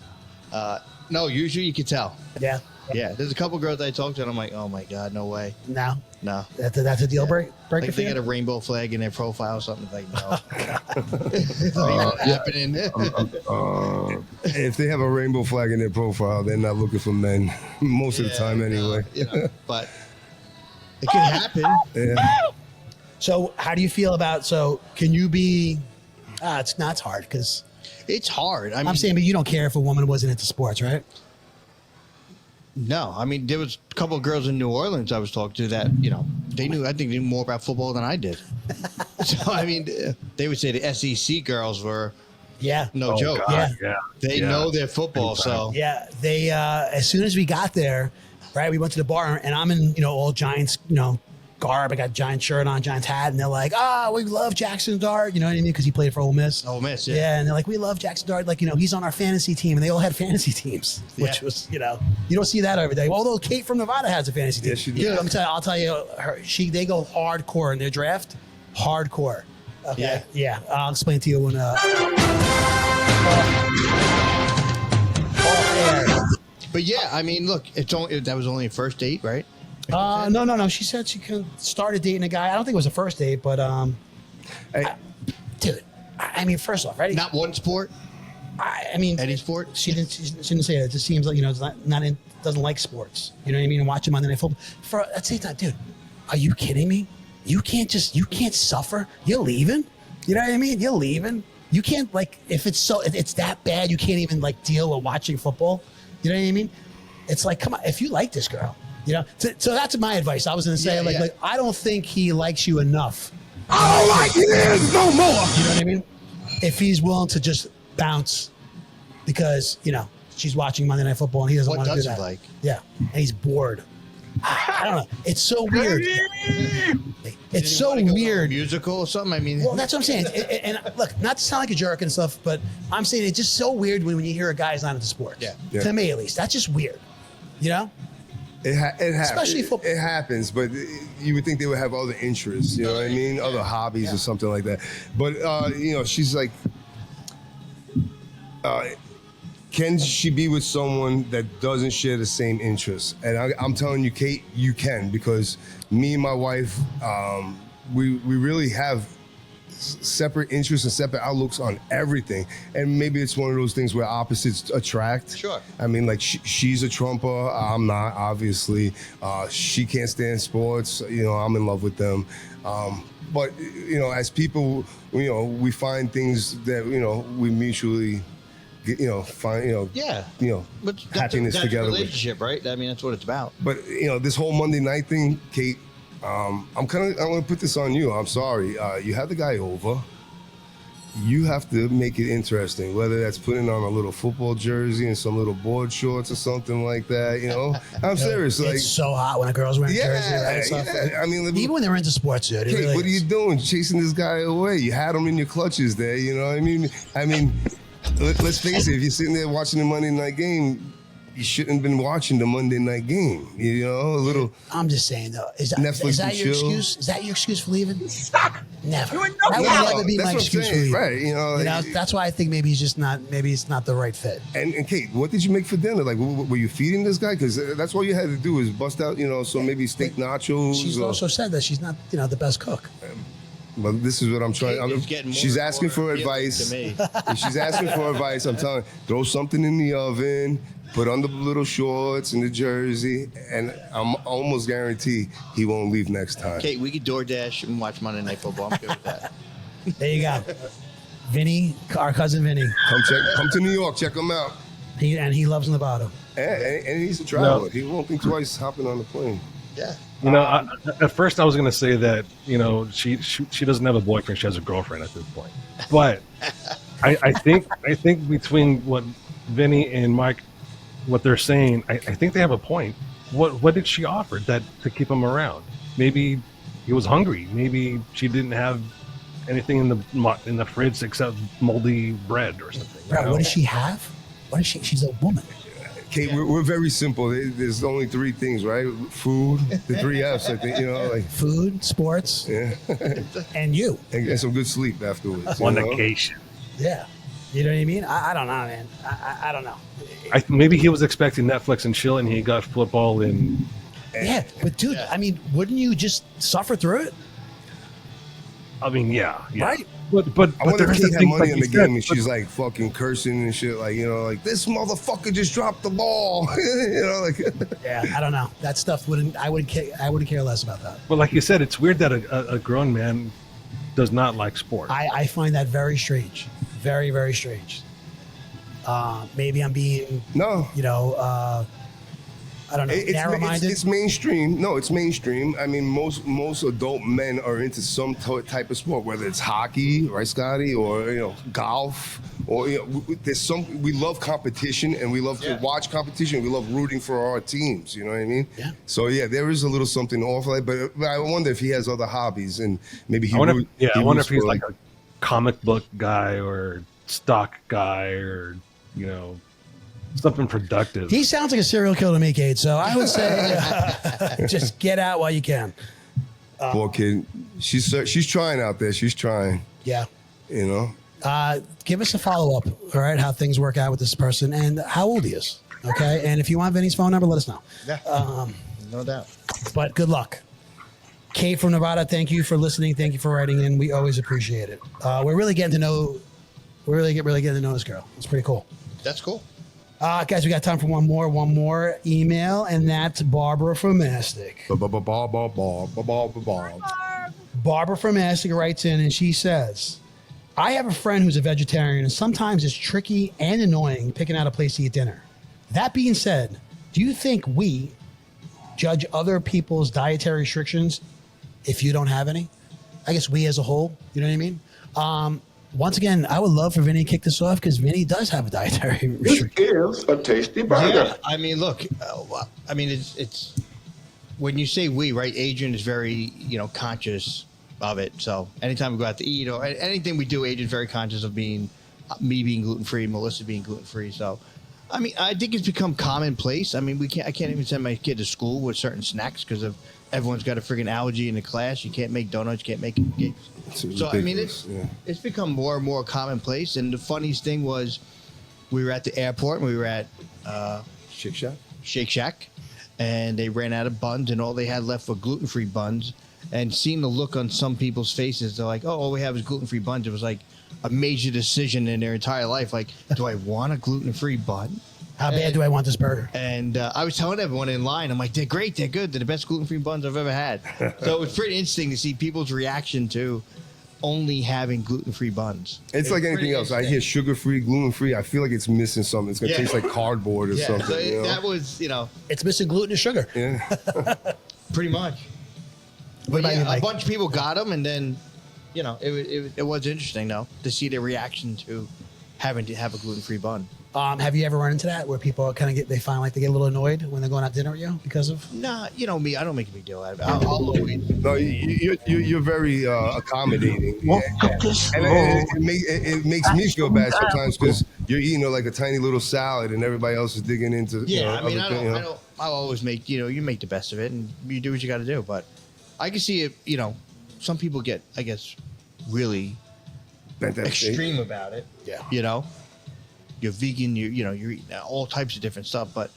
no, usually you could tell. Yeah. Yeah. There's a couple girls I talked to, and I'm like, oh my God, no way. No. No. That's a deal breaker Like for they you? got a rainbow flag in their profile or something. Like, no. It's not happening. If they have a rainbow flag in their profile, they're not looking for men most of the time anyway. But it can happen. Yeah. So how do you feel about, can you be, it's hard because It's hard. I mean, I'm saying, but you don't care if a woman wasn't into sports, right? No, I mean, there was a couple of girls in New Orleans I was talking to that, they knew more about football than I did. So, I mean, they would say the SEC girls were no joke. God, Yeah. They know their football, so. Yeah. They, as soon as we got there, right, we went to the bar and I'm in, all Giants, garb. I got a Giant shirt on, Giants hat, and they're like, we love Jackson Dart. You know what I mean? Because he played for Ole Miss. Ole Miss, yeah. Yeah, and they're like, we love Jackson Dart. Like, he's on our fantasy team, and they all had fantasy teams, which was, you don't see that every day. Although Kate from Nevada has a fantasy team. Yes, she does. Yeah, I'll tell you, they go hardcore in their draft. Hardcore. Okay. Yeah. I'll explain to you when. Off air. But yeah, I mean, look, that was only a first date, right? No. She said she started dating a guy. I don't think it was a first date, but dude, I mean, first off, right? Not one sport. I mean, Any sport. She didn't say that. It just seems like it's doesn't like sports. You know what I mean? And watching Monday Night Football. For at the same time, dude, are you kidding me? You can't suffer. You're leaving. You know what I mean? You're leaving. You can't if it's that bad, you can't even deal with watching football. You know what I mean? It's like, come on, if you like this girl. So that's my advice. I was going to say, I don't think he likes you enough. I don't like it no more. You know what I mean? If he's willing to just bounce because, she's watching Monday Night Football and he doesn't What want to do does he that. like? Yeah. And he's bored. I don't know. It's so weird. It's so weird. Musical or something. I mean, Well, that's what I'm saying. And look, not to sound like a jerk and stuff, but I'm saying it's just so weird when you hear a guy's not into sports. Yeah. To me, at least, that's just weird. You know. It happens. Especially football. It happens, but you would think they would have other interests, you know what I mean? Other hobbies or something like that. But, she's like, can she be with someone that doesn't share the same interests? And I'm telling you, Kate, you can, because me and my wife, we really have separate interests and separate outlooks on everything. And maybe it's one of those things where opposites attract. Sure. I mean, like she's a Trumper. I'm not, obviously. She can't stand sports. I'm in love with them. But, as people, we find things that, we mutually, find, But happiness that's together a with. relationship, right? I mean, that's what it's about. But this whole Monday night thing, Kate, I'm gonna put this on you. I'm sorry. You have the guy over. You have to make it interesting, whether that's putting on a little football jersey and some little board shorts or something like that. I'm serious. It's Like, so hot when a girl's wearing a jersey, right? and stuff. I mean, Even when they're into sports, dude. Kate, Really what are you doing? Chasing this guy away? You had him in your clutches there. You know what I mean, let's face it. If you're sitting there watching the Monday night game, you shouldn't have been watching the Monday night game. A little. I'm just saying though. Is that your chill. excuse? Is that your excuse for leaving? Stop. Never. You ain't That would no never be That's my what I'm excuse for saying, leaving. right? That's why I think maybe he's just not. Maybe it's not the right fit. And Kate, what did you make for dinner? Like, were you feeding this guy? Because that's all you had to do is bust out, so maybe steak nachos. She's also said that she's not, the best cook. But this is what I'm trying. It's getting more She's and asking more for appealing advice. to me. If she's asking for advice, I'm telling her, throw something in the oven, put on the little shorts and the jersey, and I'm almost guarantee he won't leave next time. Kate, we could DoorDash and watch Monday Night Football. I'm good with that. There you go. Vinny, our cousin Vinny. Come to New York, check him out. He loves Nevada. And he's a traveler. He won't think twice hopping on the plane. Yeah. At first I was going to say that, she doesn't have a boyfriend. She has a girlfriend at this point. But I think between what Vinny and Mike, what they're saying, I think they have a point. What did she offer to keep him around? Maybe he was hungry. Maybe she didn't have anything in the fridge except moldy bread or something. Bro, what does she have? What is she? She's a woman. Kate, we're very simple. There's only three things, right? Food, the three F's, I think, like food, sports, and you. And some good sleep afterwards. Fornication. Yeah. You know what I mean? I don't know, man. I don't know. Maybe he was expecting Netflix and chill, and he got football and. Yeah, but dude, I mean, wouldn't you just suffer through it? I mean, yeah. Right. But I wonder if there's Kate the had thing, money like in you the said, game and she's like fucking cursing and shit, like this motherfucker just dropped the ball, Yeah, I don't know. That stuff I wouldn't care less about that. But like you said, it's weird that a grown man does not like sports. I find that very strange, very very strange. Maybe I'm being I don't know, narrow-minded. It's mainstream. No, it's mainstream. I mean, most adult men are into some type of sport, whether it's hockey, right, Scotty, or golf, or we love competition and we love to watch competition. We love rooting for our teams. You know what I mean? Yeah. So there is a little something off like, but I wonder if he has other hobbies and maybe he. I wonder if he's like a comic book guy or stock guy or something productive. He sounds like a serial killer to me, Kate. So I would say just get out while you can. Poor kid. She's trying out there. She's trying. Yeah. Give us a follow-up, all right, how things work out with this person and how old he is, okay? And if you want Vinny's phone number, let us know. Yeah, no doubt. But good luck. Kate from Nevada, thank you for listening. Thank you for writing in. We always appreciate it. We're really getting to know this girl. It's pretty cool. That's cool. Guys, we got time for one more email, and that's Barbara from Mastic. Barbara from Mastic writes in, and she says, I have a friend who's a vegetarian, and sometimes it's tricky and annoying picking out a place to eat dinner. That being said, do you think we judge other people's dietary restrictions if you don't have any? I guess we as a whole, you know what I mean? Once again, I would love for Vinny to kick this off because Vinny does have a dietary restriction. This is a tasty burger. Yeah, I mean, look, it's when you say we, right? Adrian is very, conscious of it. So anytime we go out to eat or anything we do, Adrian's very conscious of me being gluten free, Melissa being gluten free. So, I mean, I think it's become commonplace. I mean, I can't even send my kid to school with certain snacks because of everyone's got a friggin' allergy in the class. You can't make donuts, you can't make cakes. So I mean, it's become more and more commonplace. And the funniest thing was, we were at the airport and we were at Shake Shack, and they ran out of buns, and all they had left were gluten-free buns. And seeing the look on some people's faces, they're like, "Oh, all we have is gluten-free buns." It was like a major decision in their entire life. Like, do I want a gluten-free bun? How bad do I want this burger? And I was telling everyone in line, I'm like, they're great, they're good, they're the best gluten-free buns I've ever had. So it was pretty interesting to see people's reaction to only having gluten-free buns. It's like anything else. I hear sugar-free, gluten-free. I feel like it's missing something. It's going to taste like cardboard or something. So that was, It's missing gluten and sugar. Yeah. Pretty much. But a bunch of people got them, and then, it was interesting, though, to see their reaction to having to have a gluten-free bun. Have you ever run into that where people kind of they find like they get a little annoyed when they're going out to dinner with you because of? Nah, you know me, I don't make a big deal out of it. I'll always. No, you're very accommodating. And it makes me feel bad sometimes because you're eating like a tiny little salad and everybody else is digging into. Yeah, I mean, I'll always make, you make the best of it and you do what you got to do. But I can see it, some people get, I guess, really extreme about it. Yeah. You're vegan, you're eating all types of different stuff, but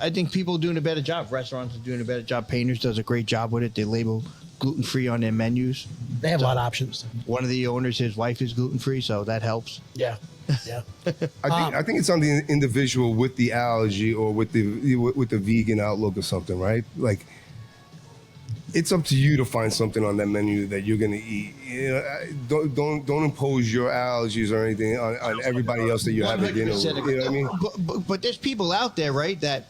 I think people are doing a better job. Restaurants are doing a better job. Painters does a great job with it. They label gluten-free on their menus. They have a lot of options. One of the owners, his wife is gluten-free, so that helps. Yeah. Yeah. I think it's on the individual with the allergy or with the vegan outlook or something, right? Like, it's up to you to find something on that menu that you're gonna eat. Don't impose your allergies or anything on everybody else that you're having dinner with. You know what I mean? But there's people out there, right, that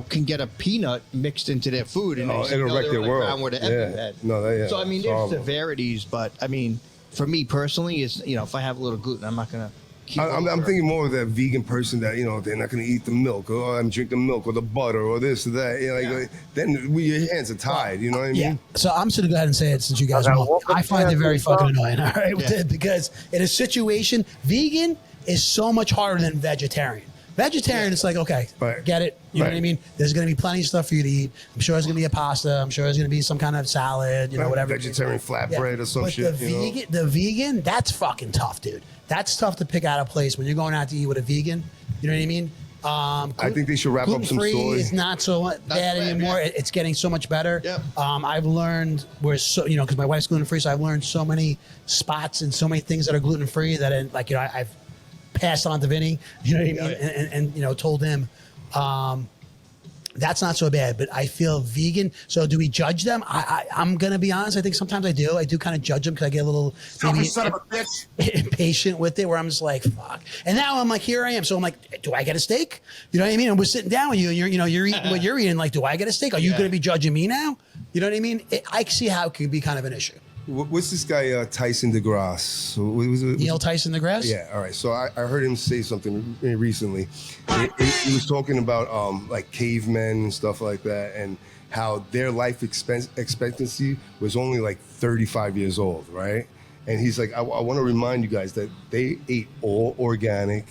can get a peanut mixed into their food and it'll wreck their world. So I mean, there's severities, but I mean, for me personally, is if I have a little gluten, I'm not gonna. I'm thinking more of that vegan person that they're not going to eat the milk or I'm drinking milk or the butter or this or that. Then your hands are tied. You know what I mean? Yeah. So I'm just going to go ahead and say it since you guys know. I find it very fucking annoying. All right, because in a situation, vegan is so much harder than vegetarian. Vegetarian, it's like, okay, get it. You know what I mean? There's going to be plenty of stuff for you to eat. I'm sure there's going to be a pasta. I'm sure there's going to be some kind of salad, whatever. Vegetarian flatbread or some but shit. The vegan, that's fucking tough, dude. That's tough to pick out a place when you're going out to eat with a vegan. You know what I mean? I think they should wrap up some soy. Gluten-free is not so bad anymore. Yeah. It's getting so much better. Yep. I've learned because my wife's gluten-free, so I've learned so many spots and so many things that are gluten-free that I've passed on to Vinny, you know what I mean? And told him, that's not so bad, but I feel vegan. So do we judge them? I'm going to be honest. I think sometimes I do. I do kind of judge them because I get a little impatient with it where I'm just like, fuck. And now I'm like, here I am. So I'm like, do I get a steak? You know what I mean? And we're sitting down with you and you're eating what you're eating. Like, do I get a steak? Are you going to be judging me now? You know what I mean? I see how it could be kind of an issue. What's this guy, Tyson DeGrasse? Neil Tyson DeGrasse? Yeah, all right. So I heard him say something recently. He was talking about like cavemen and stuff like that and how their life expectancy was only like 35 years old, right? And he's like, I want to remind you guys that they ate all organic,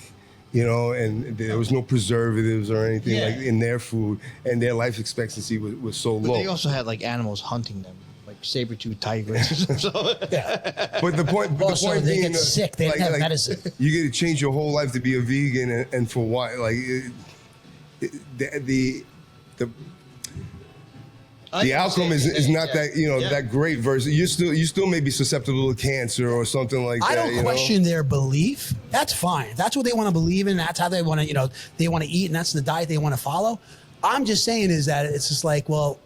and there was no preservatives or anything like in their food, and their life expectancy was so low. But they also had like animals hunting them. Like saber-tooth tigers. But the point they being, get sick. They have medicine. You get to change your whole life to be a vegan, and for why? Like the outcome is not that that great. Versus you still may be susceptible to cancer or something like that. I don't question their belief. That's fine. If that's what they want to believe in. That's how they want to they want to eat, and that's the diet they want to follow. I'm just saying is that it's just like, well,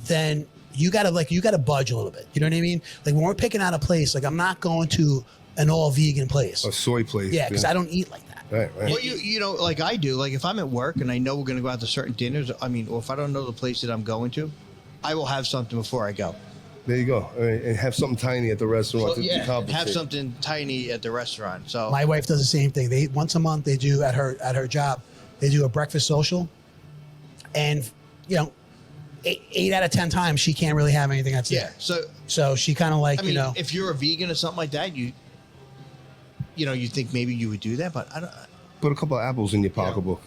then. You gotta budge a little bit. You know what I mean? Like when we're picking out a place, like I'm not going to an all vegan place. A soy place. Yeah, because I don't eat like that. Right. Well, like I do. Like if I'm at work and I know we're gonna go out to certain dinners, or if I don't know the place that I'm going to, I will have something before I go. There you go. And have something tiny at the restaurant to compensate. Have something tiny at the restaurant. So my wife does the same thing. Once a month they do at her job, they do a breakfast social, and you know, eight out of 10 times she can't really have anything that's there. So she kind of like, I mean, you know, if you're a vegan or something like that, you think maybe you would do that, but I don't. Put a couple of apples in your pocketbook.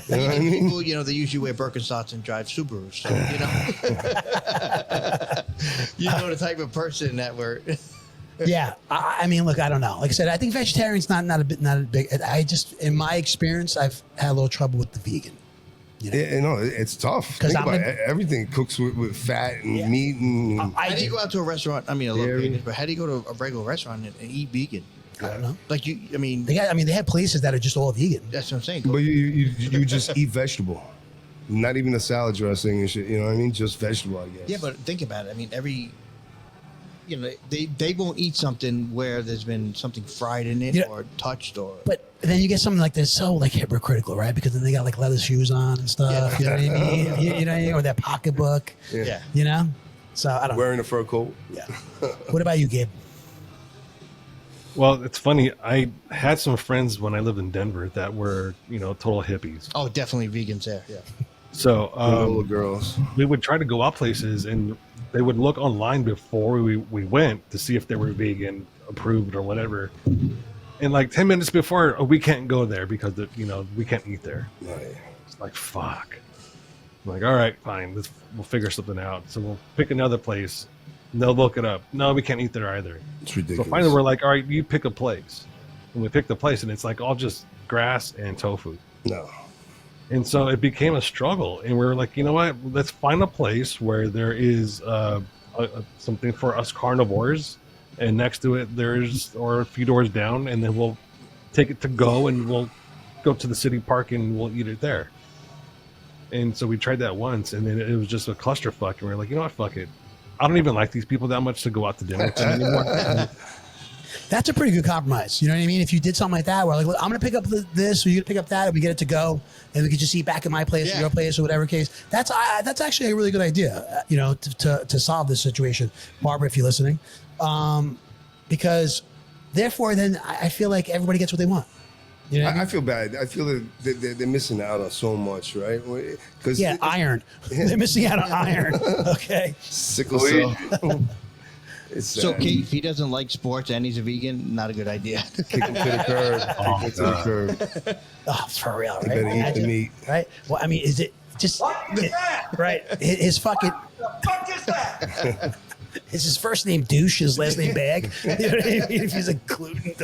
You know what I mean? People, they usually wear Birkenstocks and drive Subarus. So, you know the type of person that we're. Yeah, I mean, look, I don't know. Like I said, I think vegetarian's not a big. I just, in my experience, I've had a little trouble with the vegan. You know, it's tough. Think about it. Everything cooks with fat and meat. And How do you go out to a restaurant? I mean, I love vegan, but how do you go to a regular restaurant and eat vegan? I don't know. Like they have places that are just all vegan. That's what I'm saying. But you just eat vegetable, not even the salad dressing and shit. You know what I mean? Just vegetable, I guess. Yeah, but think about it. I mean, they won't eat something where there's been something fried in it or touched or. But then you get something like this so like hypocritical, right? Because then they got like leather shoes on and stuff. You know what I mean? You know what I mean? Or their pocketbook. Yeah. You know. So I don't. Wearing a fur coat. Yeah. What about you, Gabe? Well, it's funny. I had some friends when I lived in Denver that were, total hippies. Oh, definitely vegans there. Yeah. So little girls. We would try to go out places, and they would look online before we went to see if they were vegan approved or whatever. And like 10 minutes before, we can't go there because we can't eat there. Right. It's like fuck. I'm like, all right, fine. We'll figure something out. So we'll pick another place. And they'll look it up. No, we can't eat there either. It's ridiculous. So finally, we're like, all right, you pick a place. And we picked the place, and it's like all just grass and tofu. No. And so it became a struggle. And we were like, you know what? Let's find a place where there is something for us carnivores. And next to it, or a few doors down, and then we'll take it to go, and we'll go to the city park, and we'll eat it there. And so we tried that once, and then it was just a clusterfuck. And we were like, you know what? Fuck it. I don't even like these people that much to go out to dinner with them anymore. That's a pretty good compromise. You know what I mean? If you did something like that, where like, look, I'm going to pick up this, or you're going to pick up that, and we get it to go, and we could just eat back at my place or your place or whatever case. That's actually a really good idea, to solve this situation. Barbara, if you're listening. Because therefore, then I feel like everybody gets what they want. You know I feel bad. I feel that they're missing out on so much, right? Because iron. They're missing out on iron. Okay. Sickle cell. So, Keith, if he doesn't like sports and he's a vegan, not a good idea. Kick him to the curb. Kick him to the curb. Oh, for real, right? You better eat the meat. Right? Well, I mean, is it just... right? His fucking... Fuck is that? Is his first name Douche, his last name Bag? You know what I mean? If he's a gluten,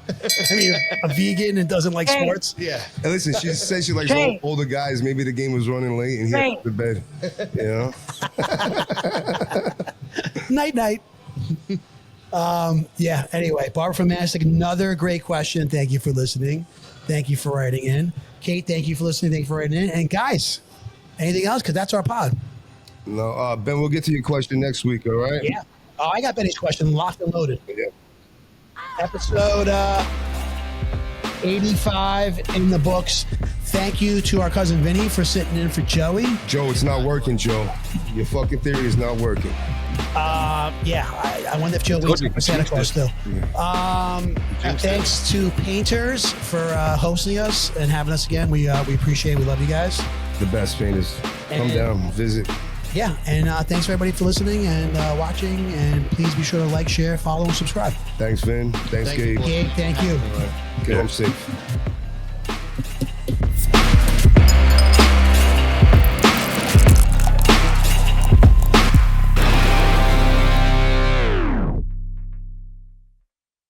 a vegan and doesn't like sports. Yeah. And listen, she said she likes older guys. Maybe the game was running late and he had to bed. Night. Yeah. Anyway, Barbara from Mastic, another great question. Thank you for listening. Thank you for writing in. Kate, thank you for listening. Thank you for writing in. And guys, anything else? Because that's our pod. No, Ben, we'll get to your question next week, all right? Yeah. Oh, I got Benny's question locked and loaded. Yeah. Episode 85 in the books. Thank you to our cousin Vinny for sitting in for Joey. Joe, it's not working, Joe. Your fucking theory is not working. I wonder if Joe waits for Santa Claus still. Thanks to Painters for hosting us and having us again. We appreciate it. We love you guys. The best painters. Come down, visit. Yeah, and thanks for everybody for listening and watching. And please be sure to like, share, follow, and subscribe. Thanks, Vin. Thanks, Gabe. Gabe, thank you. All right. Get home safe.